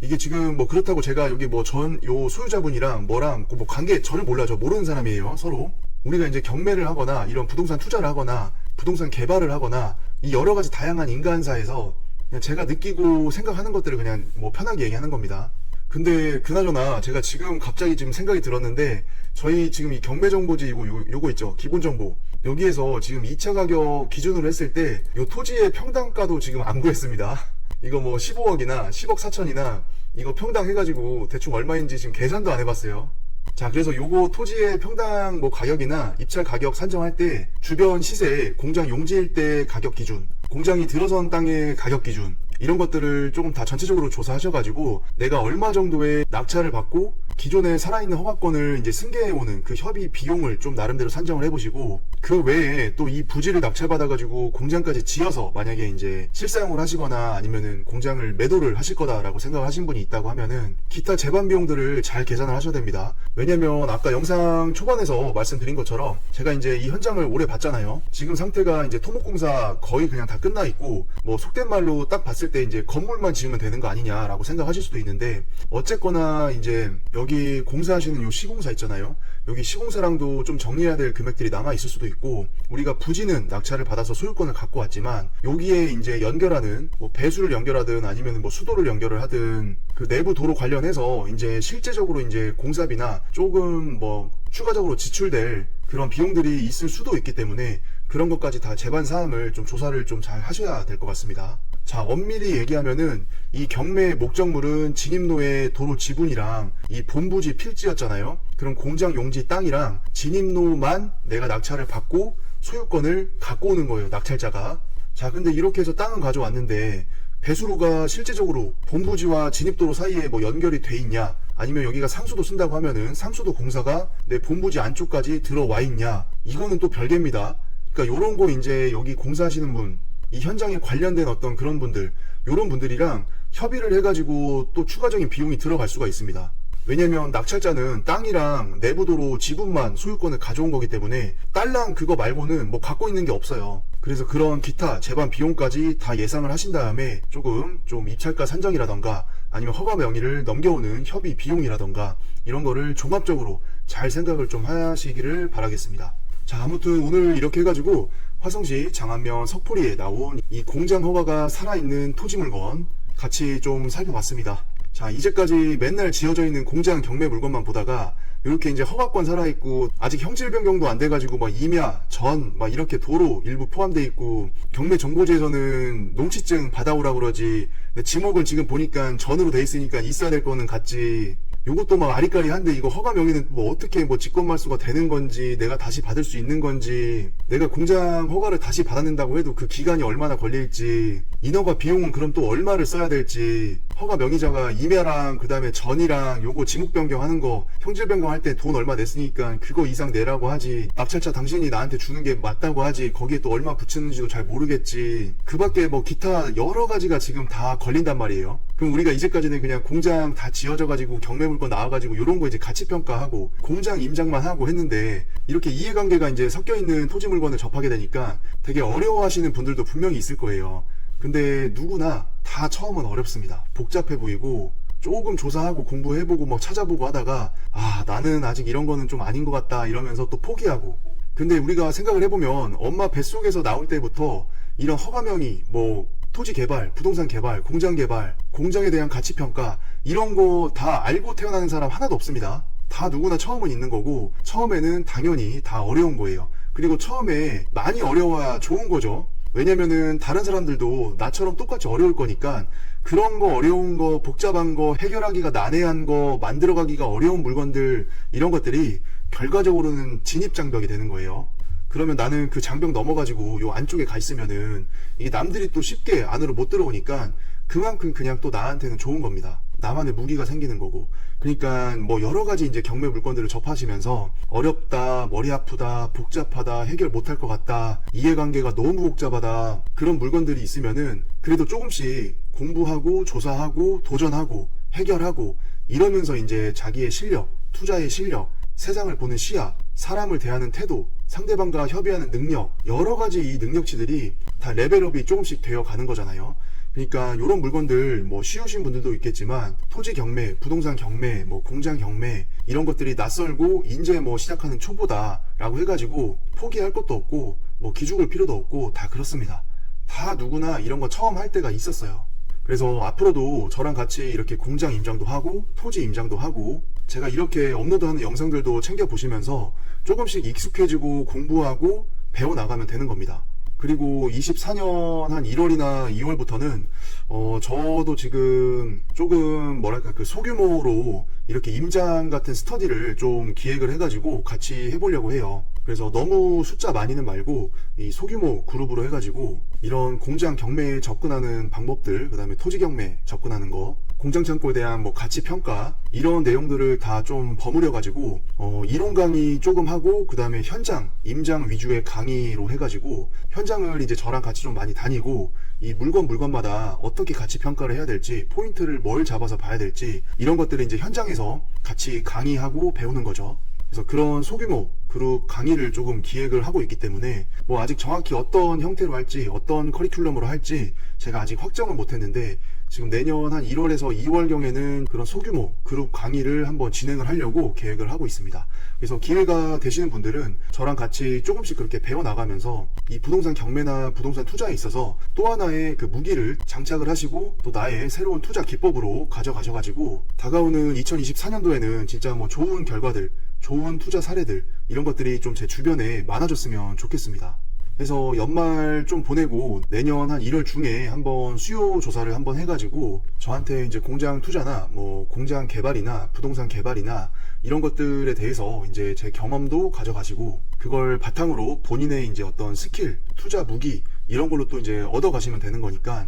Speaker 1: 이게 지금 뭐 그렇다고 제가 여기 뭐 요 소유자분이랑 뭐랑 뭐 관계 전혀 몰라요. 저 모르는 사람이에요. 서로. 우리가 이제 경매를 하거나 이런 부동산 투자를 하거나 부동산 개발을 하거나 이 여러 가지 다양한 인간사에서 그냥 제가 느끼고 생각하는 것들을 그냥 뭐 편하게 얘기하는 겁니다. 근데 그나저나 제가 지금 갑자기 지금 생각이 들었는데 저희 지금 이 경매정보지 요거 있죠. 기본정보. 여기에서 지금 2차 가격 기준으로 했을 때 요 토지의 평당가도 지금 안 구했습니다. 이거 뭐 15억이나 10억 4천이나 이거 평당 해가지고 대충 얼마인지 지금 계산도 안 해봤어요. 자, 그래서 요거 토지의 평당 뭐 가격이나 입찰 가격 산정할 때 주변 시세, 공장 용지일 때 가격 기준, 공장이 들어선 땅의 가격 기준 이런 것들을 조금 다 전체적으로 조사하셔가지고 내가 얼마 정도의 낙찰을 받고 기존에 살아있는 허가권을 이제 승계해오는 그 협의 비용을 좀 나름대로 산정을 해보시고, 그 외에 또 이 부지를 낙찰받아가지고 공장까지 지어서 만약에 이제 실사용을 하시거나 아니면은 공장을 매도를 하실 거다라고 생각하신 분이 있다고 하면은 기타 재반 비용들을 잘 계산을 하셔야 됩니다. 왜냐면 아까 영상 초반에서 말씀드린 것처럼 제가 이제 이 현장을 오래 봤잖아요. 지금 상태가 이제 토목공사 거의 그냥 다 끝나 있고 뭐 속된 말로 딱 봤을 때 이제 건물만 지으면 되는 거 아니냐라고 생각하실 수도 있는데, 어쨌거나 이제 여기 공사하시는 요 시공사 있잖아요. 여기 시공사랑도 좀 정리해야 될 금액들이 남아 있을 수도 있고, 우리가 부지는 낙찰을 받아서 소유권을 갖고 왔지만 여기에 이제 연결하는 뭐 배수를 연결하든 아니면 뭐 수도를 연결을 하든 그 내부 도로 관련해서 이제 실제적으로 이제 공사비나 조금 뭐 추가적으로 지출될 그런 비용들이 있을 수도 있기 때문에 그런 것까지 다 재반 사항을 좀 조사를 좀 잘 하셔야 될 것 같습니다. 자, 엄밀히 얘기하면은 이 경매 목적물은 진입로의 도로 지분이랑 이 본부지 필지였잖아요. 그럼 공장 용지 땅이랑 진입로만 내가 낙찰을 받고 소유권을 갖고 오는 거예요, 낙찰자가. 자, 근데 이렇게 해서 땅은 가져왔는데 배수로가 실제적으로 본부지와 진입도로 사이에 뭐 연결이 돼 있냐, 아니면 여기가 상수도 쓴다고 하면은 상수도 공사가 내 본부지 안쪽까지 들어와 있냐, 이거는 또 별개입니다. 그러니까 요런 거 이제 여기 공사하시는 분, 이 현장에 관련된 어떤 그런 분들, 요런 분들이랑 협의를 해가지고 또 추가적인 비용이 들어갈 수가 있습니다. 왜냐면 낙찰자는 땅이랑 내부도로 지분만 소유권을 가져온 거기 때문에 딸랑 그거 말고는 뭐 갖고 있는 게 없어요. 그래서 그런 기타 제반 비용까지 다 예상을 하신 다음에 조금 좀 입찰가 산정이라던가 아니면 허가 명의를 넘겨오는 협의 비용이라던가 이런 거를 종합적으로 잘 생각을 좀 하시기를 바라겠습니다. 자, 아무튼 오늘 이렇게 해가지고 화성시 장안면 석포리에 나온 이 공장 허가가 살아있는 토지 물건 같이 좀 살펴봤습니다. 자, 이제까지 맨날 지어져 있는 공장 경매 물건만 보다가 이렇게 이제 허가권 살아있고 아직 형질 변경도 안 돼가지고 막 임야, 전, 막 이렇게 도로 일부 포함돼 있고 경매 정보지에서는 농취증 받아오라고 그러지. 근데 지목은 지금 보니까 전으로 돼 있으니까 있어야 될 거는 같지. 요것도 막 아리까리한데 이거 허가 명의는 뭐 어떻게 뭐 직권말소가 되는 건지, 내가 다시 받을 수 있는 건지, 내가 공장 허가를 다시 받아낸다고 해도 그 기간이 얼마나 걸릴지, 인허가 비용은 그럼 또 얼마를 써야 될지, 허가 명의자가 임야랑 그 다음에 전이랑 요거 지목 변경하는 거 형질 변경할 때 돈 얼마 냈으니까 그거 이상 내라고 하지, 낙찰자 당신이 나한테 주는 게 맞다고 하지, 거기에 또 얼마 붙이는지도 잘 모르겠지. 그 밖에 뭐 기타 여러 가지가 지금 다 걸린단 말이에요. 그럼 우리가 이제까지는 그냥 공장 다 지어져 가지고 경매 물건 나와가지고 요런 거 이제 가치 평가하고 공장 임장만 하고 했는데, 이렇게 이해관계가 이제 섞여 있는 토지 물건을 접하게 되니까 되게 어려워하시는 분들도 분명히 있을 거예요. 근데 누구나 다 처음은 어렵습니다. 복잡해 보이고 조금 조사하고 공부해보고 막 찾아보고 하다가 아, 나는 아직 이런 거는 좀 아닌 것 같다 이러면서 또 포기하고. 근데 우리가 생각을 해보면 엄마 뱃속에서 나올 때부터 이런 허가명의, 뭐 토지 개발, 부동산 개발, 공장 개발, 공장에 대한 가치 평가 이런 거 다 알고 태어나는 사람 하나도 없습니다. 다 누구나 처음은 있는 거고, 처음에는 당연히 다 어려운 거예요. 그리고 처음에 많이 어려워야 좋은 거죠. 왜냐면은 다른 사람들도 나처럼 똑같이 어려울 거니까 그런 거 어려운 거, 복잡한 거, 해결하기가 난해한 거, 만들어가기가 어려운 물건들, 이런 것들이 결과적으로는 진입장벽이 되는 거예요. 그러면 나는 그 장벽 넘어가지고 요 안쪽에 가 있으면은 이게 남들이 또 쉽게 안으로 못 들어오니까 그만큼 그냥 또 나한테는 좋은 겁니다. 나만의 무기가 생기는 거고. 그러니까 뭐 여러 가지 이제 경매 물건들을 접하시면서 어렵다, 머리 아프다, 복잡하다, 해결 못할 것 같다, 이해관계가 너무 복잡하다, 그런 물건들이 있으면은 그래도 조금씩 공부하고 조사하고 도전하고 해결하고 이러면서 이제 자기의 실력, 투자의 실력, 세상을 보는 시야, 사람을 대하는 태도, 상대방과 협의하는 능력, 여러 가지 이 능력치들이 다 레벨업이 조금씩 되어 가는 거잖아요. 그러니까 이런 물건들 뭐 쉬우신 분들도 있겠지만 토지 경매, 부동산 경매, 뭐 공장 경매 이런 것들이 낯설고 이제 뭐 시작하는 초보다라고 해가지고 포기할 것도 없고 뭐 기죽을 필요도 없고 다 그렇습니다. 다 누구나 이런 거 처음 할 때가 있었어요. 그래서 앞으로도 저랑 같이 이렇게 공장 임장도 하고 토지 임장도 하고 제가 이렇게 업로드하는 영상들도 챙겨보시면서 조금씩 익숙해지고 공부하고 배워나가면 되는 겁니다. 그리고 24년 한 1월이나 2월부터는 저도 지금 조금 뭐랄까 그 소규모로 이렇게 임장 같은 스터디를 좀 기획을 해가지고 같이 해보려고 해요. 그래서 너무 숫자 많이는 말고 이 소규모 그룹으로 해가지고 이런 공장 경매에 접근하는 방법들, 그 다음에 토지 경매 접근하는 거, 공장 창고에 대한 뭐 가치 평가 이런 내용들을 다 좀 버무려 가지고 이론 강의 조금 하고 그 다음에 현장 임장 위주의 강의로 해가지고 현장을 이제 저랑 같이 좀 많이 다니고 이 물건마다 어떻게 가치 평가를 해야 될지, 포인트를 뭘 잡아서 봐야 될지 이런 것들을 이제 현장에서 같이 강의하고 배우는 거죠. 그래서 그런 소규모 그룹 강의를 조금 기획을 하고 있기 때문에 뭐 아직 정확히 어떤 형태로 할지 어떤 커리큘럼으로 할지 제가 아직 확정을 못했는데 지금 내년 한 1월에서 2월경에는 그런 소규모 그룹 강의를 한번 진행을 하려고 계획을 하고 있습니다. 그래서 기회가 되시는 분들은 저랑 같이 조금씩 그렇게 배워나가면서 이 부동산 경매나 부동산 투자에 있어서 또 하나의 그 무기를 장착을 하시고 또 나의 새로운 투자 기법으로 가져가셔가지고 다가오는 2024년도에는 진짜 뭐 좋은 결과들, 좋은 투자 사례들 이런 것들이 좀 제 주변에 많아졌으면 좋겠습니다. 그래서 연말 좀 보내고 내년 한 1월 중에 한번 수요 조사를 한번 해가지고 저한테 이제 공장 투자나 뭐 공장 개발이나 부동산 개발이나 이런 것들에 대해서 이제 제 경험도 가져가시고 그걸 바탕으로 본인의 이제 어떤 스킬, 투자 무기 이런 걸로 또 이제 얻어 가시면 되는 거니까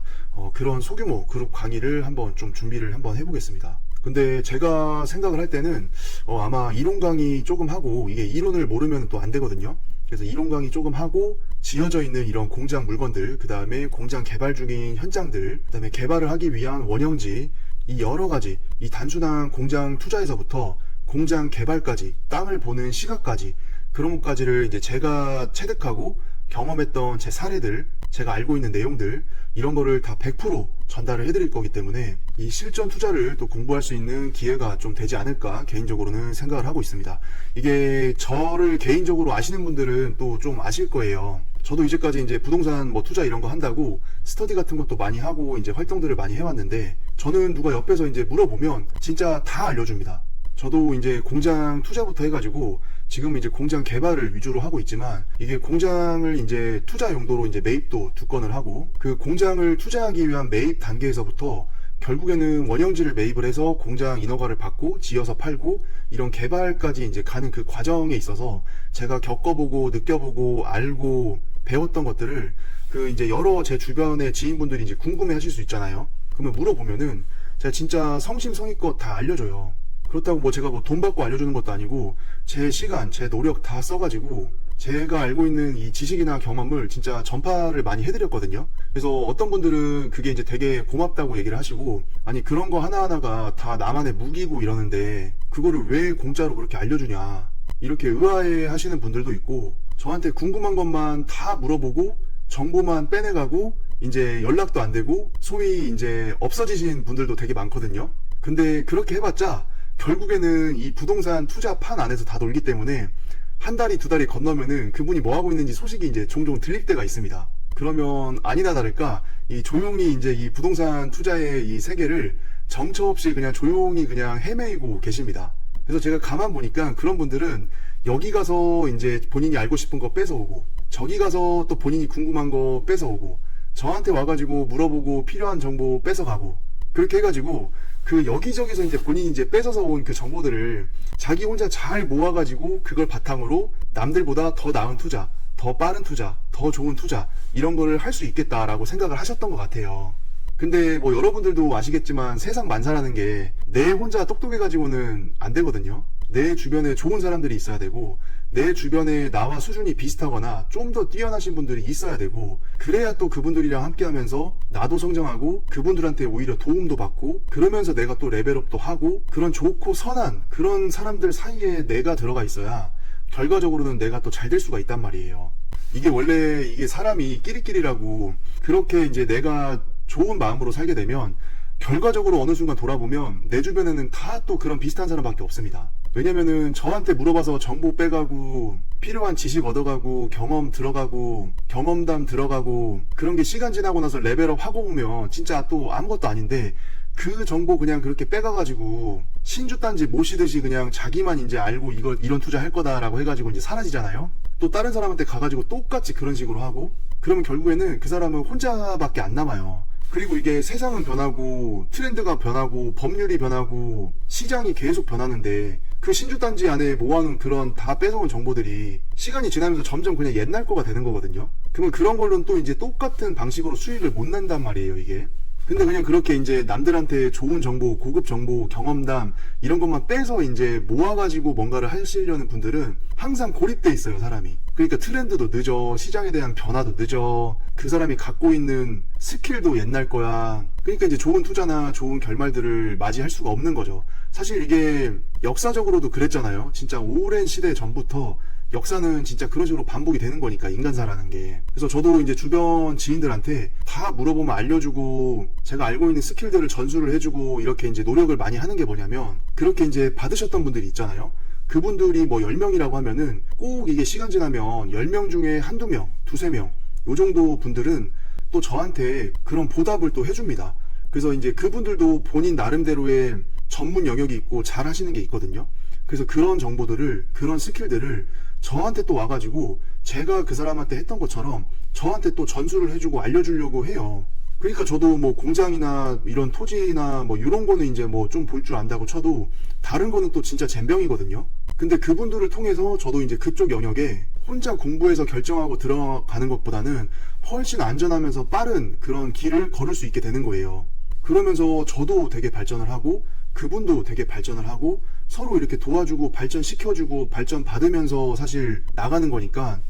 Speaker 1: 그런 소규모 그룹 강의를 한번 좀 준비를 한번 해보겠습니다. 근데 제가 생각을 할 때는 아마 이론 강의 조금 하고, 이게 이론을 모르면 또 안 되거든요. 그래서 이론 강의 조금 하고, 지어져 있는 이런 공장 물건들, 그 다음에 공장 개발 중인 현장들, 그 다음에 개발을 하기 위한 원형지, 이 여러 가지, 이 단순한 공장 투자에서부터 공장 개발까지, 땅을 보는 시각까지, 그런 것까지를 이제 제가 체득하고 경험했던 제 사례들, 제가 알고 있는 내용들, 이런 거를 다 100% 전달을 해드릴 거기 때문에 이 실전 투자를 또 공부할 수 있는 기회가 좀 되지 않을까 개인적으로는 생각을 하고 있습니다. 이게 저를 개인적으로 아시는 분들은 또 좀 아실 거예요. 저도 이제까지 이제 부동산 뭐 투자 이런 거 한다고 스터디 같은 것도 많이 하고 이제 활동들을 많이 해왔는데, 저는 누가 옆에서 이제 물어보면 진짜 다 알려줍니다. 저도 이제 공장 투자부터 해가지고 지금 이제 공장 개발을 위주로 하고 있지만, 이게 공장을 이제 투자 용도로 이제 매입도 2건을 하고, 그 공장을 투자하기 위한 매입 단계에서부터 결국에는 원형지를 매입을 해서 공장 인허가를 받고 지어서 팔고, 이런 개발까지 이제 가는 그 과정에 있어서 제가 겪어보고 느껴보고 알고 배웠던 것들을 그 이제 여러 제 주변의 지인분들이 이제 궁금해 하실 수 있잖아요. 그러면 물어보면은 제가 진짜 성심성의껏 다 알려줘요. 그렇다고 뭐 제가 뭐 돈 받고 알려주는 것도 아니고, 제 시간, 제 노력 다 써가지고 제가 알고 있는 이 지식이나 경험을 진짜 전파를 많이 해드렸거든요. 그래서 어떤 분들은 그게 이제 되게 고맙다고 얘기를 하시고, 아니 그런 거 하나하나가 다 나만의 무기고 이러는데 그거를 왜 공짜로 그렇게 알려주냐, 이렇게 의아해 하시는 분들도 있고, 저한테 궁금한 것만 다 물어보고 정보만 빼내가고 이제 연락도 안 되고 소위 이제 없어지신 분들도 되게 많거든요. 근데 그렇게 해봤자 결국에는 이 부동산 투자판 안에서 다 놀기 때문에 한 달이 2달이 건너면은 그분이 뭐 하고 있는지 소식이 이제 종종 들릴 때가 있습니다. 그러면 아니나 다를까 이 조용히 이제 이 부동산 투자의 이 세계를 정처 없이 그냥 조용히 그냥 헤매이고 계십니다. 그래서 제가 가만 보니까 그런 분들은 여기 가서 이제 본인이 알고 싶은 거 뺏어오고, 저기 가서 또 본인이 궁금한 거 뺏어오고, 저한테 와가지고 물어보고 필요한 정보 뺏어가고, 그렇게 해가지고 그 여기저기서 이제 본인이 이제 뺏어서 온 그 정보들을 자기 혼자 잘 모아가지고 그걸 바탕으로 남들보다 더 나은 투자, 더 빠른 투자, 더 좋은 투자, 이런 거를 할 수 있겠다라고 생각을 하셨던 것 같아요. 근데 뭐 여러분들도 아시겠지만 세상 만사라는 게 내 혼자 똑똑해가지고는 안 되거든요. 내 주변에 좋은 사람들이 있어야 되고, 내 주변에 나와 수준이 비슷하거나 좀 더 뛰어나신 분들이 있어야 되고, 그래야 또 그분들이랑 함께 하면서 나도 성장하고 그분들한테 오히려 도움도 받고, 그러면서 내가 또 레벨업도 하고, 그런 좋고 선한 그런 사람들 사이에 내가 들어가 있어야 결과적으로는 내가 또 잘 될 수가 있단 말이에요. 이게 원래 이게 사람이 끼리끼리라고, 그렇게 이제 내가 좋은 마음으로 살게 되면 결과적으로 어느 순간 돌아보면 내 주변에는 다 또 그런 비슷한 사람밖에 없습니다. 왜냐면은 저한테 물어봐서 정보 빼가고 필요한 지식 얻어가고 경험 들어가고 경험담 들어가고, 그런 게 시간 지나고 나서 레벨업 하고 보면 진짜 또 아무것도 아닌데, 그 정보 그냥 그렇게 빼가가지고 신주단지 모시듯이 그냥 자기만 이제 알고 이런 투자 할 거다라고 해가지고 이제 사라지잖아요. 또 다른 사람한테 가가지고 똑같이 그런 식으로 하고, 그러면 결국에는 그 사람은 혼자밖에 안 남아요. 그리고 이게 세상은 변하고 트렌드가 변하고 법률이 변하고 시장이 계속 변하는데, 그 신주단지 안에 모아놓은 그런 다 뺏어온 정보들이 시간이 지나면서 점점 그냥 옛날 거가 되는 거거든요. 그러면 그런 걸로는 또 이제 똑같은 방식으로 수익을 못 낸단 말이에요, 이게. 근데 그냥 그렇게 이제 남들한테 좋은 정보, 고급 정보, 경험담 이런 것만 빼서 이제 모아가지고 뭔가를 하시려는 분들은 항상 고립돼 있어요, 사람이. 그러니까 트렌드도 늦어, 시장에 대한 변화도 늦어, 그 사람이 갖고 있는 스킬도 옛날 거야. 그러니까 이제 좋은 투자나 좋은 결말들을 맞이할 수가 없는 거죠. 사실 이게 역사적으로도 그랬잖아요. 진짜 오랜 시대 전부터 역사는 진짜 그런 식으로 반복이 되는 거니까, 인간사라는 게. 그래서 저도 이제 주변 지인들한테 다 물어보면 알려주고, 제가 알고 있는 스킬들을 전수를 해주고, 이렇게 이제 노력을 많이 하는 게 뭐냐면, 그렇게 이제 받으셨던 분들이 있잖아요. 그분들이 뭐 10명이라고 하면은 꼭 이게 시간 지나면 10명 중에 한두 명, 두세 명, 요 정도 분들은 또 저한테 그런 보답을 또 해줍니다. 그래서 이제 그분들도 본인 나름대로의 전문 영역이 있고 잘 하시는 게 있거든요. 그래서 그런 정보들을, 그런 스킬들을 저한테 또 와가지고 제가 그 사람한테 했던 것처럼 저한테 또 전수를 해주고 알려주려고 해요. 그러니까 저도 뭐 공장이나 이런 토지나 뭐 이런 거는 이제 뭐 좀 볼 줄 안다고 쳐도 다른 거는 또 진짜 젬병이거든요. 근데 그분들을 통해서 저도 이제 그쪽 영역에 혼자 공부해서 결정하고 들어가는 것보다는 훨씬 안전하면서 빠른 그런 길을 걸을 수 있게 되는 거예요. 그러면서 저도 되게 발전을 하고 그분도 되게 발전을 하고 서로 이렇게 도와주고 발전시켜주고 발전 받으면서 사실 나가는 거니까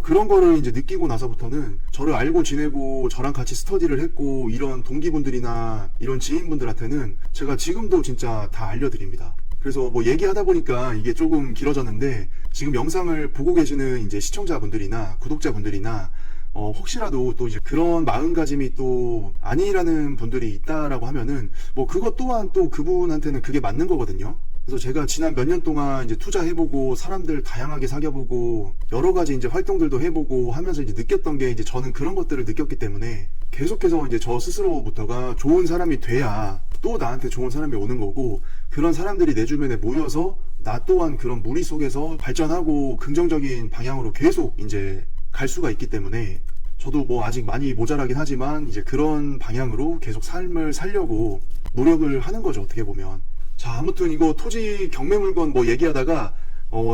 Speaker 1: 그런 거를 이제 느끼고 나서부터는 저를 알고 지내고 저랑 같이 스터디를 했고 이런 동기분들이나 이런 지인분들한테는 제가 지금도 진짜 다 알려드립니다. 그래서 뭐 얘기하다 보니까 이게 조금 길어졌는데 지금 영상을 보고 계시는 이제 시청자분들이나 구독자분들이나 혹시라도 또 이제 그런 마음가짐이 또 아니라는 분들이 있다라고 하면은 뭐 그것 또한 또 그분한테는 그게 맞는 거거든요. 그래서 제가 지난 몇 년 동안 이제 투자해보고 사람들 다양하게 사귀어보고 여러 가지 이제 활동들도 해보고 하면서 이제 느꼈던 게 이제 저는 그런 것들을 느꼈기 때문에 계속해서 이제 저 스스로부터가 좋은 사람이 돼야 또 나한테 좋은 사람이 오는 거고 그런 사람들이 내 주변에 모여서 나 또한 그런 무리 속에서 발전하고 긍정적인 방향으로 계속 이제 갈 수가 있기 때문에 저도 뭐 아직 많이 모자라긴 하지만 이제 그런 방향으로 계속 삶을 살려고 노력을 하는 거죠, 어떻게 보면. 자, 아무튼 이거 토지 경매 물건 뭐 얘기하다가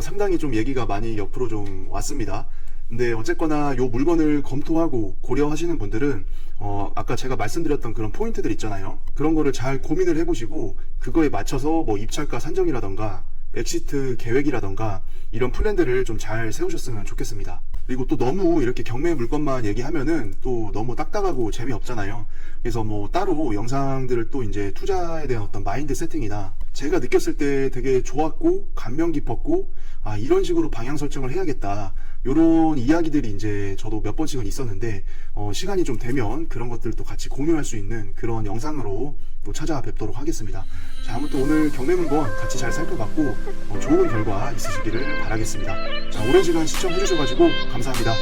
Speaker 1: 상당히 좀 얘기가 많이 옆으로 좀 왔습니다. 근데 어쨌거나 요 물건을 검토하고 고려하시는 분들은 아까 제가 말씀드렸던 그런 포인트들 있잖아요. 그런 거를 잘 고민을 해보시고 그거에 맞춰서 뭐 입찰가 산정이라던가 엑시트 계획이라던가 이런 플랜들을 좀 잘 세우셨으면 좋겠습니다. 그리고 또 너무 이렇게 경매 물건만 얘기하면은 또 너무 딱딱하고 재미없잖아요. 그래서 뭐 따로 영상들을 또 이제 투자에 대한 어떤 마인드 세팅이나 제가 느꼈을 때 되게 좋았고 감명 깊었고 이런 식으로 방향 설정을 해야겠다, 요런 이야기들이 이제 저도 몇 번씩은 있었는데 시간이 좀 되면 그런 것들도 같이 공유할 수 있는 그런 영상으로 또 찾아뵙도록 하겠습니다. 자, 아무튼 오늘 경매 물건 같이 잘 살펴봤고 좋은 결과 있으시기를 바라겠습니다. 자, 오랜 시간 시청해주셔가지고 감사합니다.